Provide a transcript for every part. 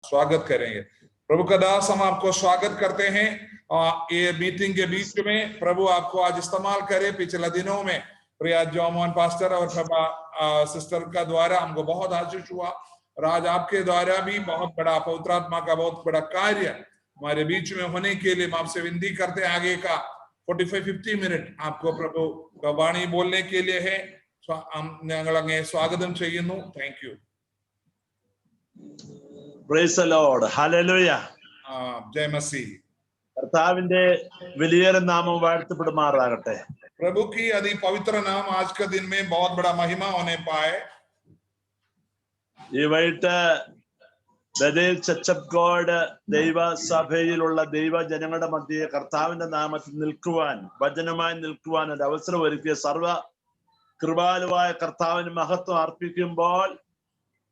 स्वागत करेंगे। प्रभु का दास, हम आपको स्वागत करते हैं ये मीटिंग के बीच में। प्रभु आपको आज इस्तेमाल करे। पिछले दिनों में प्रिया जॉमोहन पास्टर और सिस्टर का द्वारा हमको बहुत आशीष हुआ, और आज आपके द्वारा भी बहुत बड़ा पवित्र आत्मा का बहुत बड़ा कार्य हमारे बीच में होने के लिए हम आपसे विनती करते हैं। आगे का 45-50 मिनट आपको प्रभु का वाणी बोलने के लिए है। स्वागतम ചെയ്യുന്നു. Thank you. Praise the Lord. Hallelujah. जय मसीह. കർത്താവിന്റെ വലിയ നാമം വാഴ്ത്തപ്പെടുമാറാകട്ടെ. प्रभु की अति पवित्र नाम आज के दिन में बहुत बड़ा महिमा होने पाए. ഈ വൈകിട്ട് ബഥേൽ ചർച്ച് ഓഫ് ഗോഡ് ദൈവസഭയിലുള്ള ദൈവജനങ്ങളുടെ മധ്യേ കർത്താവിന്റെ നാമത്തിൽ നിൽക്കുവാൻ, വചനമായി നിൽക്കുവാൻ ഒരു അവസരം ഒരുക്കിയ സർവ കൃപാലുവായ കർത്താവിന് മഹത്വം അർപ്പിക്കുമ്പോൾ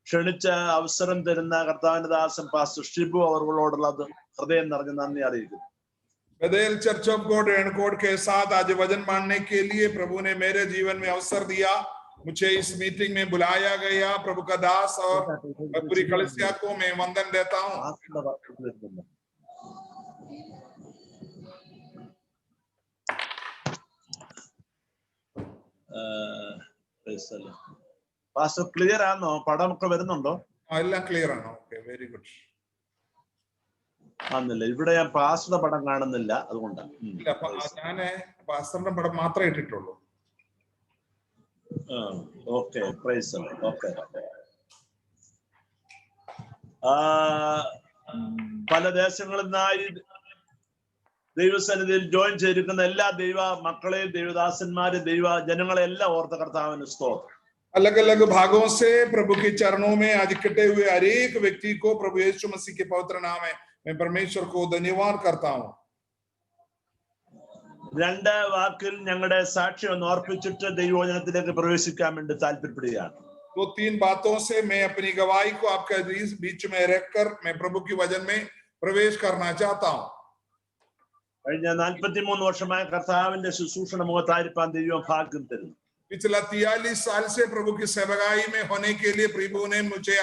ക്ഷണിച്ച അവസരം തരുന്ന കർത്താവിന്റെ ദാസൻ പാസ്റ്റർ ഷിബു അവരോടുള്ള ഹൃദയം നിറഞ്ഞ നന്ദി അറിയിക്കുന്നു. बथेल चर्च ऑफ गॉड रेणकोट के साथ आज वचन मानने के लिए प्रभु ने मेरे जीवन में अवसर दिया, मुझे इस मीटिंग में बुलाया गया। प्रभु का दास और पूरी कलीसिया को मैं वंदन देता हूँ. പാസ്റ്റർ ക്ലിയർ ആണോ? പടമൊക്കെ വരുന്നുണ്ടോ? എല്ലാം ക്ലിയർ ആണോ? Okay, very good. ആന്നില്ല, ഇവിടെ ഞാൻ പാസ്റ്ററുടെ പടം കാണുന്നില്ല, അതുകൊണ്ടാണ്. ഞാന് പാസ്റ്ററിന്റെ പടം മാത്രമേ ഇട്ടിട്ടുള്ളൂ. Okay, praise the Lord. Okay, പല ദേശങ്ങളിൽ നിന്നായി ദൈവസന്നിധിയിൽ ജോയിൻ ചെയ്തിരിക്കുന്ന എല്ലാ ദൈവ മക്കളെയും ദൈവദാസന്മാരെ ദൈവ ജനങ്ങളെ എല്ലാം ഓർത്ത കർത്താവിന് സ്തോത്രം. अलग अलग भागों से प्रभु के चरणों में आज इकट्ठे हुए हर एक व्यक्ति को प्रभु यीशु मसीह के पवित्र नाम में मैं परमेश्वर को धन्यवाद करता हूँ. രണ്ട് വാക്കിൽ ഞങ്ങളുടെ സാക്ഷ്യം ഒന്ന് ഓർപ്പിച്ചിട്ട് ദൈവവചനത്തിലേക്ക് പ്രവേശിക്കാൻ വേണ്ടി താല്പര്യപ്പെടുകയാണ്. तो 3 बातों से मैं अपनी गवाही को आपके बीच में रखकर मैं प्रभु की वचन में प्रवेश करना चाहता हूँ. കഴിഞ്ഞ 43 വർഷമായി കർത്താവിന്റെ ശുശ്രൂഷണ മുഖത്തായിരിക്കാൻ ദൈവം ഭാഗ്യം തരുന്നു. पिछला 43 साल से प्रभु की सेवकाई में होने के लिए प्रभु ने मुझे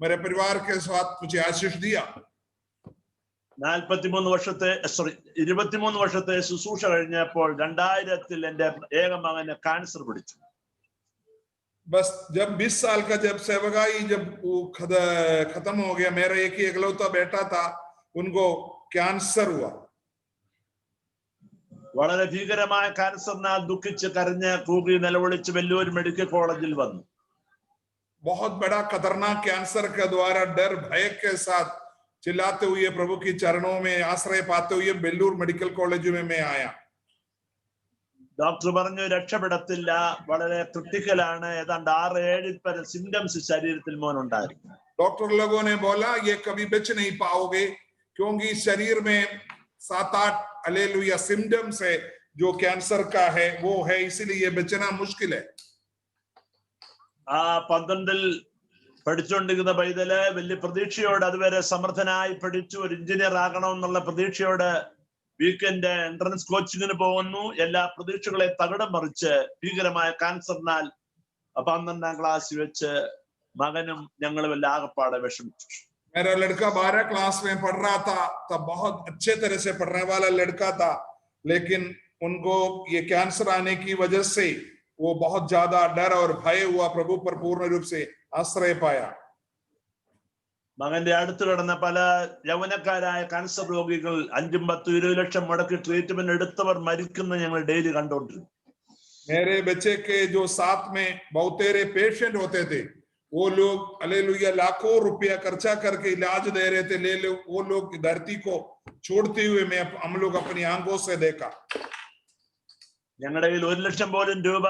मेरे परिवार के साथ मुझे आशीष दिया. 23 വർഷത്തെ ശുശ്രൂഷ കഴിഞ്ഞപ്പോൾ 2000 എന്റെ ഏക മകന് ക്യാൻസർ പിടിച്ചു. बस जब 20 साल का जब सेवकाई जब खत्म हो गया, मेरा एक ही इकलौता बेटा था, उनको कैंसर हुआ. വളരെ ഭീകരമായ ക്യാൻസറിനാൽ ദുഃഖിച്ച് കരഞ്ഞ് കൂകി നിലവിളിച്ച് വെല്ലൂർ മെഡിക്കൽ കോളേജിൽ വന്നു. बहुत बड़ा खतरनाक कैंसर के द्वारा डर भय के साथ चिल्लाते हुए प्रभु की चरणों में आश्रय पाते हुए बेल्लूर मेडिकल कॉलेज में मैं आया. ഡോക്ടർ പറഞ്ഞു രക്ഷപ്പെടത്തില്ല, വളരെ ക്രിട്ടിക്കലാണ്, ഏതാണ്ട് 6-7 സിംറ്റംസ് ശരീരത്തിൽ മോനുണ്ടായിരുന്നു. डॉक्टर लोगों ने बोला ये कभी बच नहीं पाओगे, क्योंकि शरीर में 7-8 हालेलुया सिम्टम्स है जो कैंसर का है, वो है, इसलिए बचना मुश्किल है. 12ൽ പഠിച്ചുകൊണ്ടിരിക്കുന്ന പൈതല് വലിയ പ്രതീക്ഷയോട്, അതുവരെ സമർത്ഥനായി പഠിച്ചു ഒരു എഞ്ചിനീയർ ആകണമെന്നുള്ള പ്രതീക്ഷയോട് വീക്കെൻഡ് എൻട്രൻസ് കോച്ചിങ്ങിന് പോകുന്നു. എല്ലാ പ്രതീക്ഷകളെ തകിടം മറിച്ച് ഭീകരമായ ക്യാൻസറിനാൽ 12ാം ക്ലാസ്സിൽ വെച്ച് മകനും ഞങ്ങളും എല്ലാം ആകപ്പാടെ വിഷമിച്ചു. मेरा लड़का 12 क्लास में पढ़ रहा था, तब बहुत अच्छे तरह से पढ़ने वाला लड़का था, लेकिन उनको ये कैंसर आने की वजह से वो बहुत ज्यादा डर और भय हुआ, प्रभु पर पूर्ण रूप से आश्रय पाया. മകന്റെ അടുത്ത് കിടന്ന പല യൗവനക്കാരായ ക്യാൻസർ രോഗികൾ 5-10-20 ലക്ഷം മുടക്കി ട്രീറ്റ്മെന്റ് എടുത്തവർ മരിക്കുന്ന ഞങ്ങൾ ഡെയിലി കണ്ടുകൊണ്ടിരുന്നു. मेरे बच्चे के जो साथ में बहुतेरे पेशेंट होते थे, वो लोग हालेलुया लाखों रुपया खर्चा करके इलाज दे रहे थे, वो लोग धरती को छोड़ते हुए हम लोग अपनी आंखों से देखा. ഞങ്ങളുടെ കയ്യിൽ 1 ലക്ഷം പോലും രൂപ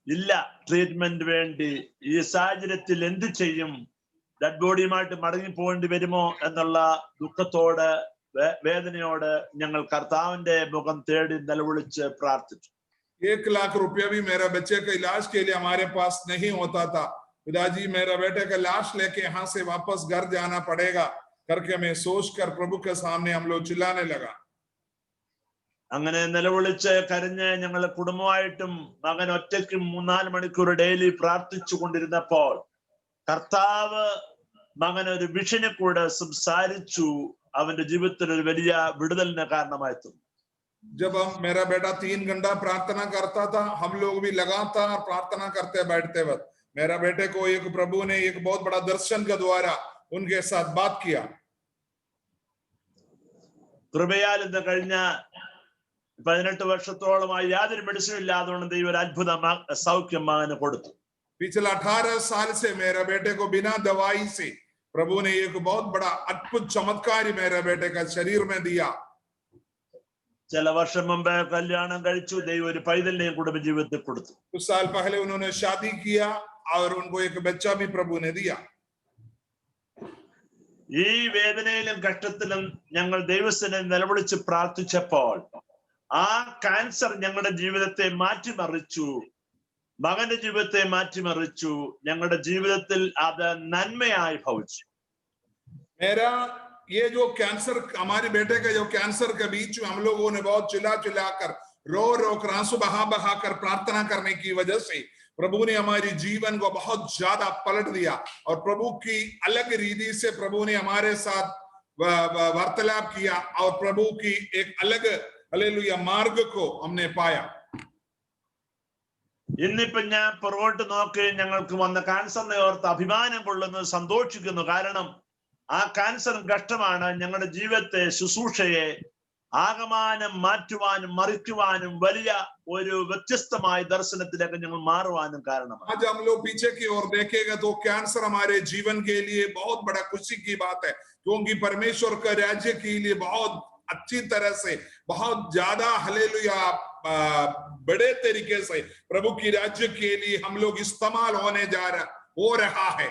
ഇല്ല ട്രീറ്റ്മെന്റ് വേണ്ടി. ഈ സാഹചര്യത്തിൽ എന്ത് ചെയ്യും? ഡെഡ് ബോഡിയുമായിട്ട് മടങ്ങി പോകേണ്ടി വരുമോ എന്നുള്ള ദുഃഖത്തോട് വേദനയോട് ഞങ്ങൾ കർത്താവിന്റെ മുഖം തേടി നിലവിളിച്ച് പ്രാർത്ഥിച്ചു. 1 लाख रुपया भी मेरा बच्चे के इलाज के लिए हमारे पास नहीं होता था. पिताजी मेरा बेटे का लाश लेके यहाँ से वापस घर जाना पड़ेगा करके मैं सोचकर प्रभु के सामने हम लोग चिल्लाने लगा. അങ്ങനെ നിലവിളിച്ച് കരഞ്ഞ് ഞങ്ങൾ കുടുംബമായിട്ടും മകൻ ഒറ്റയ്ക്കും 3-4 മണിക്കൂർ ഡെയിലി പ്രാർത്ഥിച്ചു കൊണ്ടിരുന്നപ്പോൾ കർത്താവ് മകൻ ഒരു വിഷനെ കൂടെ സംസാരിച്ചു അവന്റെ ജീവിതത്തിൽ ഒരു വലിയ വിടുതലിന് കാരണമായി തീർന്നു. जब मेरा बेटा 3 घंटा प्रार्थना करता था, हम लोग भी लगातार प्रार्थना करते बैठते वक्त मेरा बेटे को एक प्रभु ने एक बहुत बड़ा दर्शन के द्वारा उनके साथ बात किया. കൃപയാൽ ഇന്ന് കഴിഞ്ഞ 18 വർഷത്തോളമായി യാതൊരു മെഡിസിനും ഇല്ലാതുകൊണ്ട് ദൈവം ഒരു അത്ഭുത സൗഖ്യം മകന് കൊടുത്തു. पिछले 18 साल से मेरे बेटे को बिना दवाई से प्रभु ने एक बहुत बड़ा अद्भुत चमत्कार मेरे बेटे का शरीर में दिया. ചില വർഷം മുമ്പ് കല്യാണം കഴിച്ചു, ദൈവം ഒരു പൈതലിനെയും കുടുംബ ജീവിതത്തിൽ കൊടുത്തു. कुछ साल पहले उन्होंने शादी किया और उनको एक बच्चा भी प्रभु ने दिया. ഈ വേദനയിലും കഷ്ടത്തിലും ഞങ്ങൾ ദൈവത്തിനെ നിലവിളിച്ച് പ്രാർത്ഥിച്ചപ്പോൾ ആ ക്യാൻസർ ഞങ്ങളുടെ ജീവിതത്തെ മാറ്റിമറിച്ചു, മകന്റെ ജീവിതത്തെ മാറ്റിമറിച്ചു. ഞങ്ങളുടെ ജീവിതത്തിൽ അത് നന്മയായി ഭവിച്ചു. मेरा ये जो कैंसर, हमारे बेटे का जो कैंसर के बीच में हम लोगों ने बहुत चिल्ला कर रो कर आंसू बहा कर प्रार्थना करने की वजह से प्रभु ने हमारी जीवन को बहुत ज्यादा पलट दिया और प्रभु की अलग रीति से प्रभु ने हमारे साथ वार्तालाप किया और प्रभु की एक अलग हालेलुया मार्ग को हमने पाया. ഇന്നിപ്പോ ഞാൻ പുറകോട്ട് നോക്കി ഞങ്ങൾക്ക് വന്ന ക്യാൻസറിനെ ഓർത്ത് അഭിമാനം കൊള്ളുന്നു, സന്തോഷിക്കുന്നു. കാരണം ആ ക്യാൻസർ കഷ്ടമാണ് ഞങ്ങളുടെ ജീവിതത്തെ, ശുശ്രൂഷയെ ആകമാനം മാറ്റുവാനും മറിക്കുവാനും വലിയ ഒരു വ്യത്യസ്തമായ ദർശനത്തിലേക്ക് ഞങ്ങൾ മാറുവാനും കാരണമാണ്. आज हम लोग पीछे की ओर देखेगा तो कैंसर हमारे जीवन के लिए बहुत बड़ा खुशी की बात है, क्योंकि परमेश्वर का राज्य के लिए बहुत अच्छी तरह से, बहुत ज्यादा हालेलुया बड़े तरीके से प्रभु की राज्य के लिए हम लोग इस्तेमाल हो रहा है.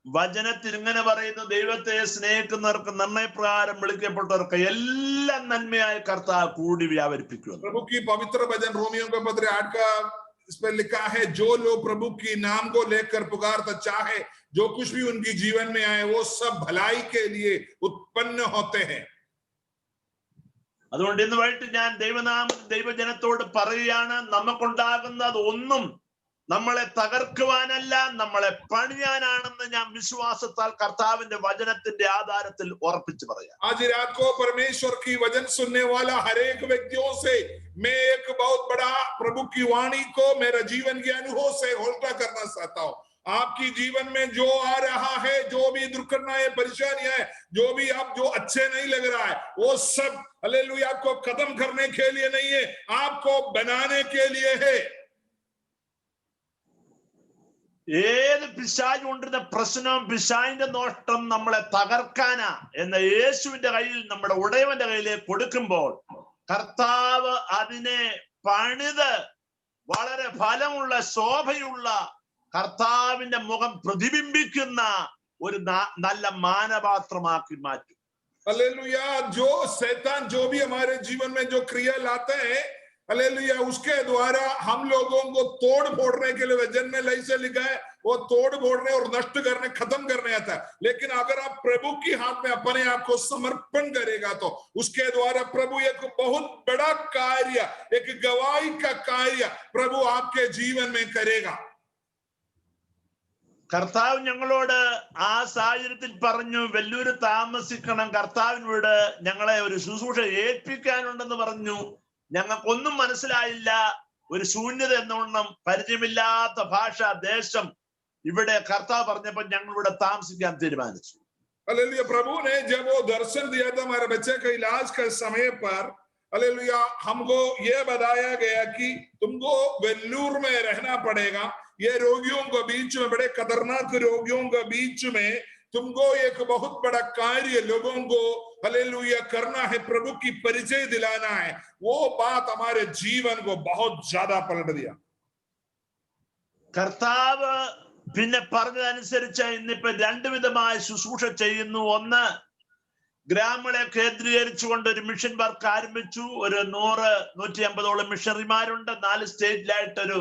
വചനത്തിൽ ഇങ്ങനെ പറയുന്നു, ദൈവത്തെ സ്നേഹിക്കുന്നവർക്ക് നിർണയപ്രകാരം വിളിക്കപ്പെട്ടവർക്ക് എല്ലാം നന്മയായ കർത്താവ് കൂടി വ്യാപരിപ്പിക്കുന്നു. प्रभु की पवित्र वचन रोमियो का पत्र 8 का इस पर लिखा है, जो लोग प्रभु की नाम को लेकर पुकारता चाहे जो कुछ भी उनकी जीवन में आए वो सब भलाई के लिए उत्पन्न होते हैं. അതുകൊണ്ട് ഇന്ന് വൈകിട്ട് ഞാൻ ദൈവജനത്തോട് പറയുകയാണ്, നമുക്കുണ്ടാകുന്നത് ഒന്നും നമ്മളെ തകർക്കുവാനല്ല, നമ്മളെ പണിയാനാണെന്ന് ഞാൻ വിശ്വാസത്താൽ കർത്താവിന്റെ വചനത്തിന്റെ ആധാരത്തിൽ ഉറപ്പിച്ചു പറയാം. आज रात को परमेश्वर की वचन सुनने वाला हर एक व्यक्तियों से मैं एक बहुत बड़ा प्रभु की वाणी को मेरा जीवन के अनुभव से उल्टा करना चाहता हूँ. आपकी जीवन में जो आ रहा है, जो भी दुर्घटनाएं, परेशानियां, जो भी आप जो अच्छे नहीं लग रहा है, वो सब हालेलुया आपको खत्म करने के लिए नहीं है, आपको बनाने के लिए है. ഏത് പിശാച് കൊണ്ടിരുന്ന പ്രശ്നവും പിശാചിന്റെ നോട്ടം നമ്മളെ തകർക്കാനാ എന്ന യേശുവിന്റെ കയ്യിൽ, നമ്മുടെ ഉടയവന്റെ കയ്യിലേക്ക് കൊടുക്കുമ്പോൾ കർത്താവ് അതിനെ പണിത് വളരെ ഫലമുള്ള ശോഭയുള്ള കർത്താവിന്റെ മുഖം പ്രതിബിംബിക്കുന്ന ഒരു നല്ല മാനപാത്രമാക്കി മാറ്റും. हालेलुया. जो शैतान जो भी हमारे जीवन में जो क्रिया लाते हैं, हालेलुया, उसके द्वारा हम लोगों को तोड़ फोड़ने के लिए वचन में से लिखा है, वो तोड़ फोड़ने और नष्ट करने, खत्म करने आता है. लेकिन अगर आप प्रभु की हाथ में अपने आप को समर्पण करेगा तो उसके द्वारा प्रभु एक बहुत बड़ा कार्य, एक गवाही का कार्य प्रभु आपके जीवन में करेगा. കർത്താവ് ഞങ്ങളോട് ആ സാഹചര്യത്തിൽ പറഞ്ഞു, വെല്ലൂര് താമസിക്കണം, കർത്താവിനോട് ഞങ്ങളെ ഒരു ശുശ്രൂഷ ഏൽപ്പിക്കാനുണ്ടെന്ന് പറഞ്ഞു. ഞങ്ങൾക്കൊന്നും മനസ്സിലായില്ല, ഒരു ശൂന്യത എന്നോണം, പരിചയമില്ലാത്ത ഭാഷ, ദേശം. ഇവിടെ കർത്താവ് പറഞ്ഞപ്പോൾ ഞങ്ങൾ ഇവിടെ താമസിക്കാൻ തീരുമാനിച്ചു. हालेलुया. प्रभु ने जब वो दर्शन दिया था हमारे बच्चे के इलाज के समय पर, हालेलुया, हमको ये बताया गया कि तुमको वेल्लूर में रहना पड़ेगा. ये रोगियों के बीच में, बड़े खतरनाक रोगियों के बीच में तुमको एक बहुत बड़ा कार्य लोगों को हालेलुया करना है, प्रभु की परिचय दिलाना है. वो बात हमारे जीवन को बहुत ज्यादा पलट दिया. കർത്താവ് പിന്നെ പറഞ്ഞതനുസരിച്ച് ഇന്നിപ്പോ രണ്ട് വിധമായ ശുശ്രൂഷ ചെയ്യുന്നു. ഒന്ന്, ഗ്രാമങ്ങളെ കേന്ദ്രീകരിച്ചുകൊണ്ട് ഒരു മിഷൻ വർക്ക് ആരംഭിച്ചു. ഒരു 100-150 മിഷണറിമാരുണ്ട്. 4 സ്റ്റേറ്റിലായിട്ടൊരു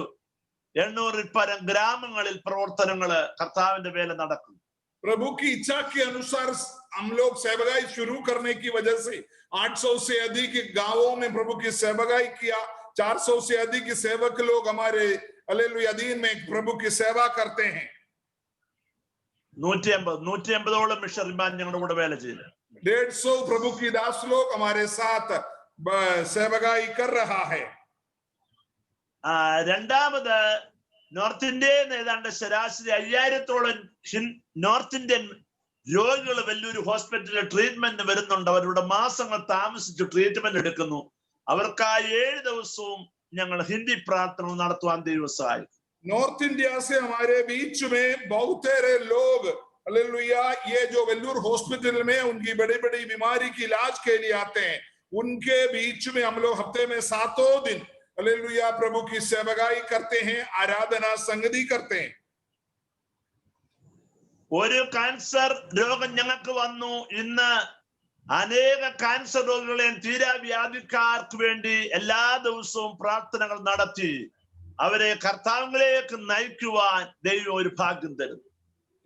800-ൽ പരം ഗ്രാമങ്ങളിൽ പ്രവർത്തനങ്ങള്, കർത്താവിന്റെ വേല നടക്കും. प्रभु की इच्छा के अनुसार हम लोग सेवकाई शुरू करने की वजह से 800 से अधिक गांवों में प्रभु की सेवकाई किया. 400 से अधिक सेवक लोग हमारे हालेलुया अधीन में प्रभु की सेवा करते हैं. 150 മിഷണറിമാർ ഞങ്ങളുടെ കൂടെ വേല ചെയ്തു. 150 प्रभु की दास लोग हमारे साथ सेवकाई कर रहा है. രണ്ടാമത് നോർത്ത് ഇന്ത്യയിൽ ഏതാണ്ട് ശരാശരി 5000-ഓളം നോർത്ത് ഇന്ത്യൻ രോഗികൾ വലിയൊരു ഹോസ്പിറ്റലിൽ ട്രീറ്റ്മെന്റ് വരുന്നുണ്ട്. അവരുടെ മാസങ്ങൾ താമസിച്ച് ട്രീറ്റ്മെന്റ് എടുക്കുന്നു. അവർക്കായി 7 ദിവസവും ഞങ്ങൾ ഹിന്ദി പ്രാർത്ഥന നടത്തുവാൻ ദൈവം സഹായിക്കും. नॉर्थ इंडिया से हमारे बीच में बहुत सारे लोग हालेलुया ये जो वेल्लूर हॉस्पिटल में उनकी बड़ी बड़ी बीमारी की इलाज के लिए आते हैं, उनके बीच में हम लोग हफ्ते में 7 दिन हालेलुया प्रभु की सेवकाई करते हैं, आराधना संगति करते हैं. ഒരു ക്യാൻസർ രോഗം ഞങ്ങൾക്ക് വന്നു. ഇന്ന് അനേക ക്യാൻസർ രോഗികളെയും തീരാവ്യാധിക്കാർക്ക് വേണ്ടി എല്ലാ ദിവസവും പ്രാർത്ഥനകൾ നടത്തി അവരെ കർത്താവിലേക്ക് നയിക്കുവാൻ ദൈവം ഒരു ഭാഗ്യം തരുന്നു.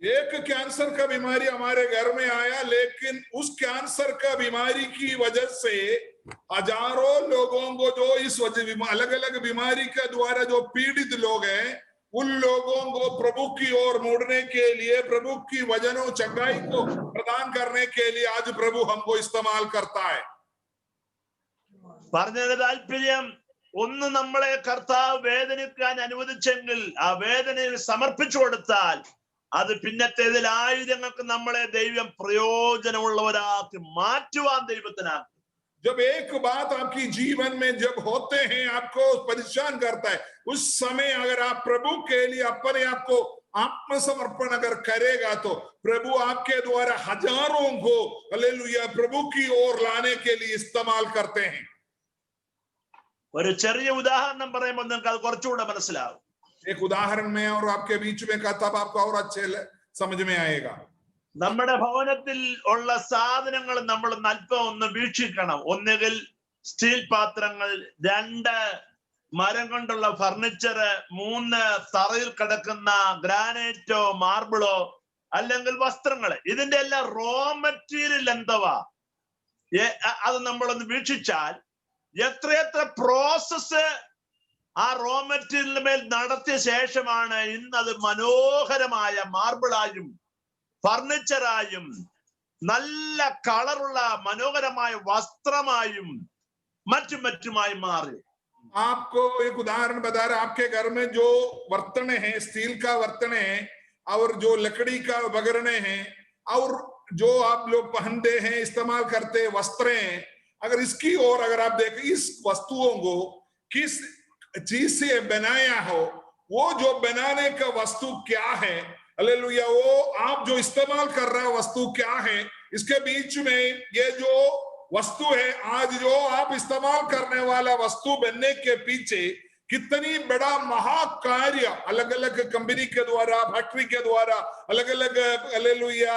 एक कैंसर का बीमारी हमारे घर में आया, लेकिन उस कैंसर का बीमारी की वजह से हजारों लोगों को जो इस वजह अलग अलग बीमारी के द्वारा जो पीड़ित लोग हैं, उन लोगों को प्रभु की ओर मोड़ने के लिए, प्रभु की वचनों चंगाई को प्रदान करने के लिए आज प्रभु हमको इस्तेमाल करता है. പറഞ്ഞതിന് താല്പര്യം, ഒന്ന് നമ്മളെ കർത്താവ് വേദനിക്കാൻ അനുവദിച്ചെങ്കിൽ ആ വേദനയിൽ സമർപ്പിച്ചു കൊടുത്താൽ അത് പിന്നത്തേതിൽ ആയിരങ്ങൾക്ക് നമ്മളെ ദൈവം പ്രയോജനമുള്ളവരാക്കി മാറ്റുവാൻ ദൈവത്തിനാകും. जब एक बात आपकी जीवन में जब होते हैं, आपको परेशान करता है, उस समय अगर आप प्रभु के लिए अपने आप को आत्मसमर्पण अगर करेगा तो प्रभु आपके द्वारा हजारों को हालेलुया प्रभु की ओर लाने के लिए इस्तेमाल करते हैं. ഒരു ചെറിയ ഉദാഹരണം പറയുമ്പോൾ നിങ്ങൾക്ക് അത് കുറച്ചുകൂടെ മനസ്സിലാവും. एक उदाहरण में और आपके बीच में का तब आपको और अच्छे समझ में आएगा. നമ്മുടെ ഭവനത്തിൽ ഉള്ള സാധനങ്ങൾ നമ്മൾ അല്പം ഒന്ന് വീക്ഷിക്കണം. ഒന്നുകിൽ സ്റ്റീൽ പാത്രങ്ങൾ, 2 മരം കൊണ്ടുള്ള ഫർണിച്ചർ, 3 തറയിൽ കിടക്കുന്ന ഗ്രാനൈറ്റോ മാർബിളോ അല്ലെങ്കിൽ വസ്ത്രങ്ങൾ. ഇതിന്റെ എല്ലാം റോ മെറ്റീരിയൽ എന്തുവാ അത് നമ്മളൊന്ന് വീക്ഷിച്ചാൽ എത്രയെത്ര പ്രോസസ് ആ റോ മെറ്റീരിയലിന് മേൽ നടത്തിയ ശേഷമാണ് ഇന്നത് മനോഹരമായ മാർബിളായും ഫർണിച്ചറായും നല്ല കളറുള്ള മനോഹരമായ വസ്ത്രമായും മറ്റുമായി മാറി. आपको एक उदाहरण बता रहे, आपके घर में जो बर्तन है, स्टील का बर्तन है और जो लकड़ी का बगरने हैं और जो आप लोग पहनते हैं, इस्तेमाल करते वस्त्र हैं, अगर इसकी ओर अगर आप देखें, इस वस्तुओं को किस चीज से बनाया हो, वो जो बनाने का वस्तु क्या है, हालेलुया, वो आप जो इस्तेमाल कर रहा वस्तु क्या है, इसके बीच में ये जो वस्तु है, आज जो आप इस्तेमाल करने वाला वस्तु बनने के पीछे कितनी बड़ा महाकार्य अलग अलग कंपनी के द्वारा, फैक्ट्री के द्वारा, अलग अलग हालेलुया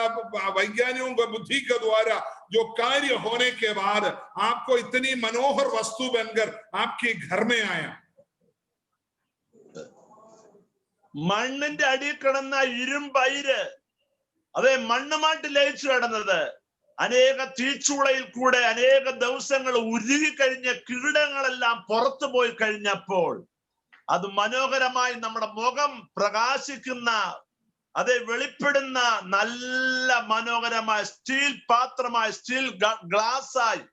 वैज्ञानिकों की बुद्धि के द्वारा जो कार्य होने के बाद आपको इतनी मनोहर वस्तु बनकर आपके घर में आया. മണ്ണിന്റെ അടിയിൽ കിടന്ന ഇരുമ്പയിര്, അതെ, മണ്ണുമായിട്ട് ലയിച്ചു കിടന്നത് അനേക തീച്ചൂളയിൽ കൂടെ അനേക ദിവസങ്ങൾ ഉരുകിക്കഴിഞ്ഞ കീടങ്ങളെല്ലാം പുറത്തു പോയി കഴിഞ്ഞപ്പോൾ അത് മനോഹരമായി നമ്മുടെ മുഖം പ്രകാശിക്കുന്ന, അതെ, വെളിപ്പെടുന്ന നല്ല മനോഹരമായ സ്റ്റീൽ പാത്രമായി, സ്റ്റീൽ ഗ്ലാസ്സായി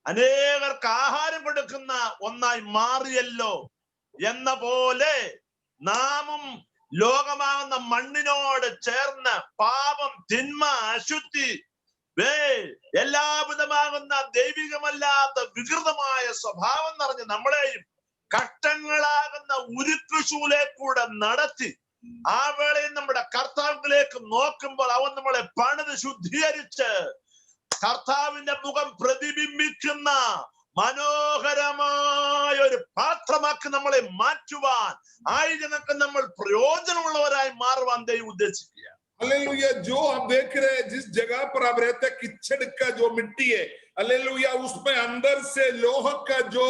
അനേകർക്ക് ആഹാരം കൊടുക്കുന്ന ഒന്നായി മാറിയല്ലോ എന്ന പോലെ നാമും ലോകമാകുന്ന മണ്ണിനോട് ചേർന്ന് പാപം, തിന്മ, അശുദ്ധി, എല്ലാവിധമാകുന്ന ദൈവികമല്ലാത്ത വികൃതമായ സ്വഭാവം നിറഞ്ഞ് നമ്മളെയും ഘട്ടങ്ങളാകുന്ന ഉരുക്കുശൂലെ കൂടെ നടത്തി ആ വേളയിൽ നമ്മുടെ കർത്താവിലേക്ക് നോക്കുമ്പോൾ അവൻ നമ്മളെ പണിത് ശുദ്ധീകരിച്ച് കർത്താവിന്റെ മുഖം പ്രതിബിംബിക്കുന്ന മനോഹരമായ ഒരു പാത്രമാക്കി നമ്മളെ മാറ്റുവാൻ, ആയിരങ്ങൾക്ക് നമ്മൾ പ്രയോജനമുള്ളവരായി മാറുവാൻ ദൈവം ഉദ്ദേശിക്കുക. हालेलुया, जो आप देख रहे हैं, जिस जगह पर आप रहते हैं, किचड़ का जो मिट्टी है, हालेलुया, उसमें अंदर से लोह का जो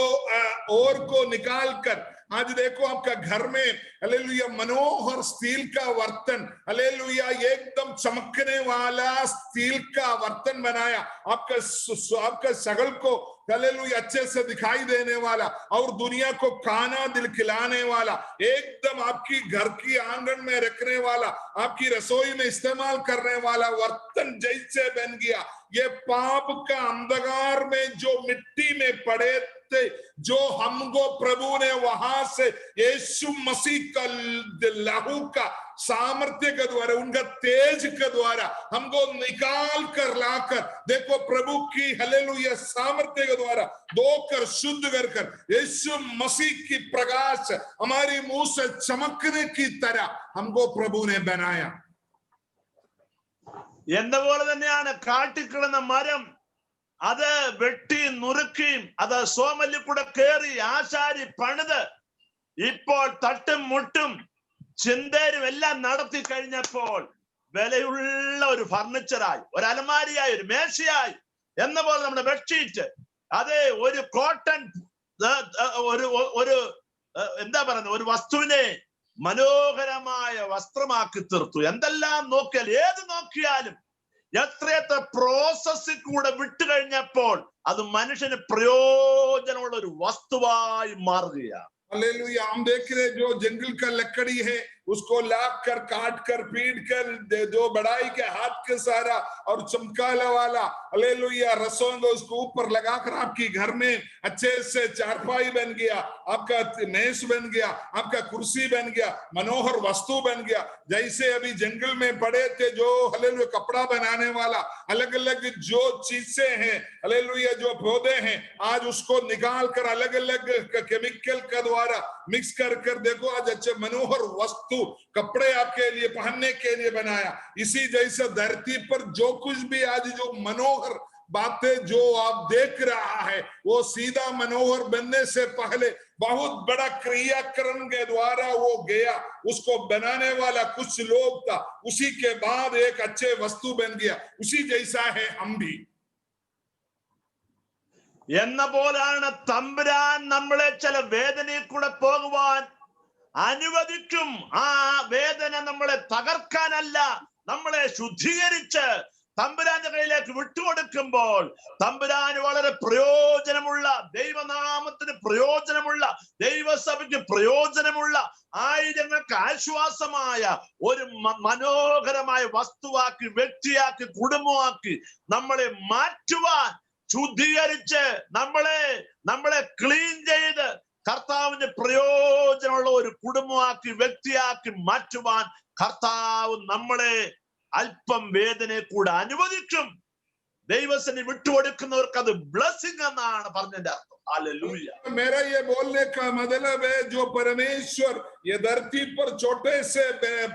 ओर को निकाल कर आज देखो आपका घर में हालेलुया मनोहर स्टील का बर्तन, हालेलुया एकदम चमकने वाला स्टील का बर्तन बनाया, आपका शक्ल को हालेलुया अच्छे से दिखाई देने वाला और दुनिया को खाना दिल खिलाने वाला, एकदम आपकी घर की आंगन में रखने वाला, आपकी रसोई में इस्तेमाल करने वाला बर्तन जैसे बन गया। ये पाप का अंधकार में जो मिट्टी में पड़े थे, जो हमको प्रभु ने वहां से यीशु मसीह का लहू का सामर्थ्य के द्वारा, उनका तेज के द्वारा हमको निकाल कर लाकर, देखो प्रभु की हालेलुया सामर्थ्य के द्वारा धोकर शुद्ध कर यीशु मसीह की प्रकाश हमारी मुंह से चमकने की तरह हमको प्रभु ने बनाया। എന്നപോലെ തന്നെയാണ് കാട്ടിക്കിടന്ന മരം അത് വെട്ടി നുറുക്കിയും അത് സോമല്ലി കൂടെ കേറി ആശാരി പണിത് ഇപ്പോൾ തട്ടും മുട്ടും ചിന്തരും എല്ലാം നടത്തി കഴിഞ്ഞപ്പോൾ വിലയുള്ള ഒരു ഫർണിച്ചറായി, ഒരു അലമാരിയായി, ഒരു മേശയായി എന്ന പോലെ നമ്മുടെ ബെഡ്ഷീറ്റ്, അതെ ഒരു കോട്ടൺ ഒരു എന്താ പറയുന്നത്, ഒരു വസ്തുവിനെ മനോഹരമായ വസ്ത്രമാക്കി തീർത്തു. എന്തെല്ലാം നോക്കിയാൽ, ഏത് നോക്കിയാലും എത്രയെത്ര പ്രോസസ്സിൽ കൂടെ വിട്ടു കഴിഞ്ഞപ്പോൾ അത് മനുഷ്യന് പ്രയോജനമുള്ള ഒരു വസ്തുവായി മാറുകയാണ്. हालेलुया। हम देख रहे जो जंगल का लकड़ी है उसको लाख कर काट कर पीट कर जो बढ़ाई के हाथ के सारा और चमकाला वाला हालेलुया रसों को उसको ऊपर लगाकर आपकी घर में अच्छे से चारपाई बन गया, आपका मेज बन गया, आपका कुर्सी बन गया, मनोहर वस्तु बन गया। जैसे अभी जंगल में पड़े थे जो हालेलुया कपड़ा बनाने वाला, अलग अलग जो चीजें हैं हालेलुया जो पौधे हैं, आज उसको निकाल कर अलग अलग केमिकल के द्वारा मिक्स कर कर देखो आज अच्छे मनोहर वस्तु कपड़े आपके लिए पहनने के लिए बनाया। इसी जैसे धरती पर जो कुछ भी आज जो मनोहर बातें जो आप देख रहा है वो सीधा मनोहर बनने से पहले बहुत बड़ा क्रियाक्रम के द्वारा वो गया, उसको बनाने वाला कुछ लोग था, उसी के बाद एक अच्छे वस्तु बन गया। उसी जैसा है हम भी। എന്ന പോലാണ് തമ്പുരാൻ നമ്മളെ ചില വേദനയിൽ കൂടെ പോകുവാൻ അനുവദിക്കും. ആ വേദന നമ്മളെ തകർക്കാനല്ല, നമ്മളെ ശുദ്ധീകരിച്ച് തമ്പുരാന്റെ കയ്യിലേക്ക് വിട്ടുകൊടുക്കുമ്പോൾ തമ്പുരാന് വളരെ പ്രയോജനമുള്ള, ദൈവനാമത്തിന് പ്രയോജനമുള്ള, ദൈവസഭയ്ക്ക് പ്രയോജനമുള്ള, ആയിരങ്ങൾക്ക് ആശ്വാസമായ ഒരു മനോഹരമായ വസ്തുവാക്കി, വ്യക്തിയാക്കി, കുടുംബമാക്കി നമ്മളെ മാറ്റുവാൻ, ശുദ്ധീകരിച്ച് നമ്മളെ ക്ലീൻ ചെയ്ത് കർത്താവിന്റെ പ്രയോജനമുള്ള ഒരു കുടുംബമാക്കി, വ്യക്തിയാക്കി മാറ്റുവാൻ കർത്താവ് നമ്മളെ അല്പം വേദനയെ കൂടെ അനുവദിക്കും. ദൈവസന്നിധി വിട്ടുകൊടുക്കുന്നവർക്ക് അത് ബ്ലെസ്സിംഗ് എന്നാണ് പറഞ്ഞതിന്റെ അർത്ഥം. हालेलुया। मेरा ये बोलने का मतलब है जो परमेश्वर ये धरती पर छोटे से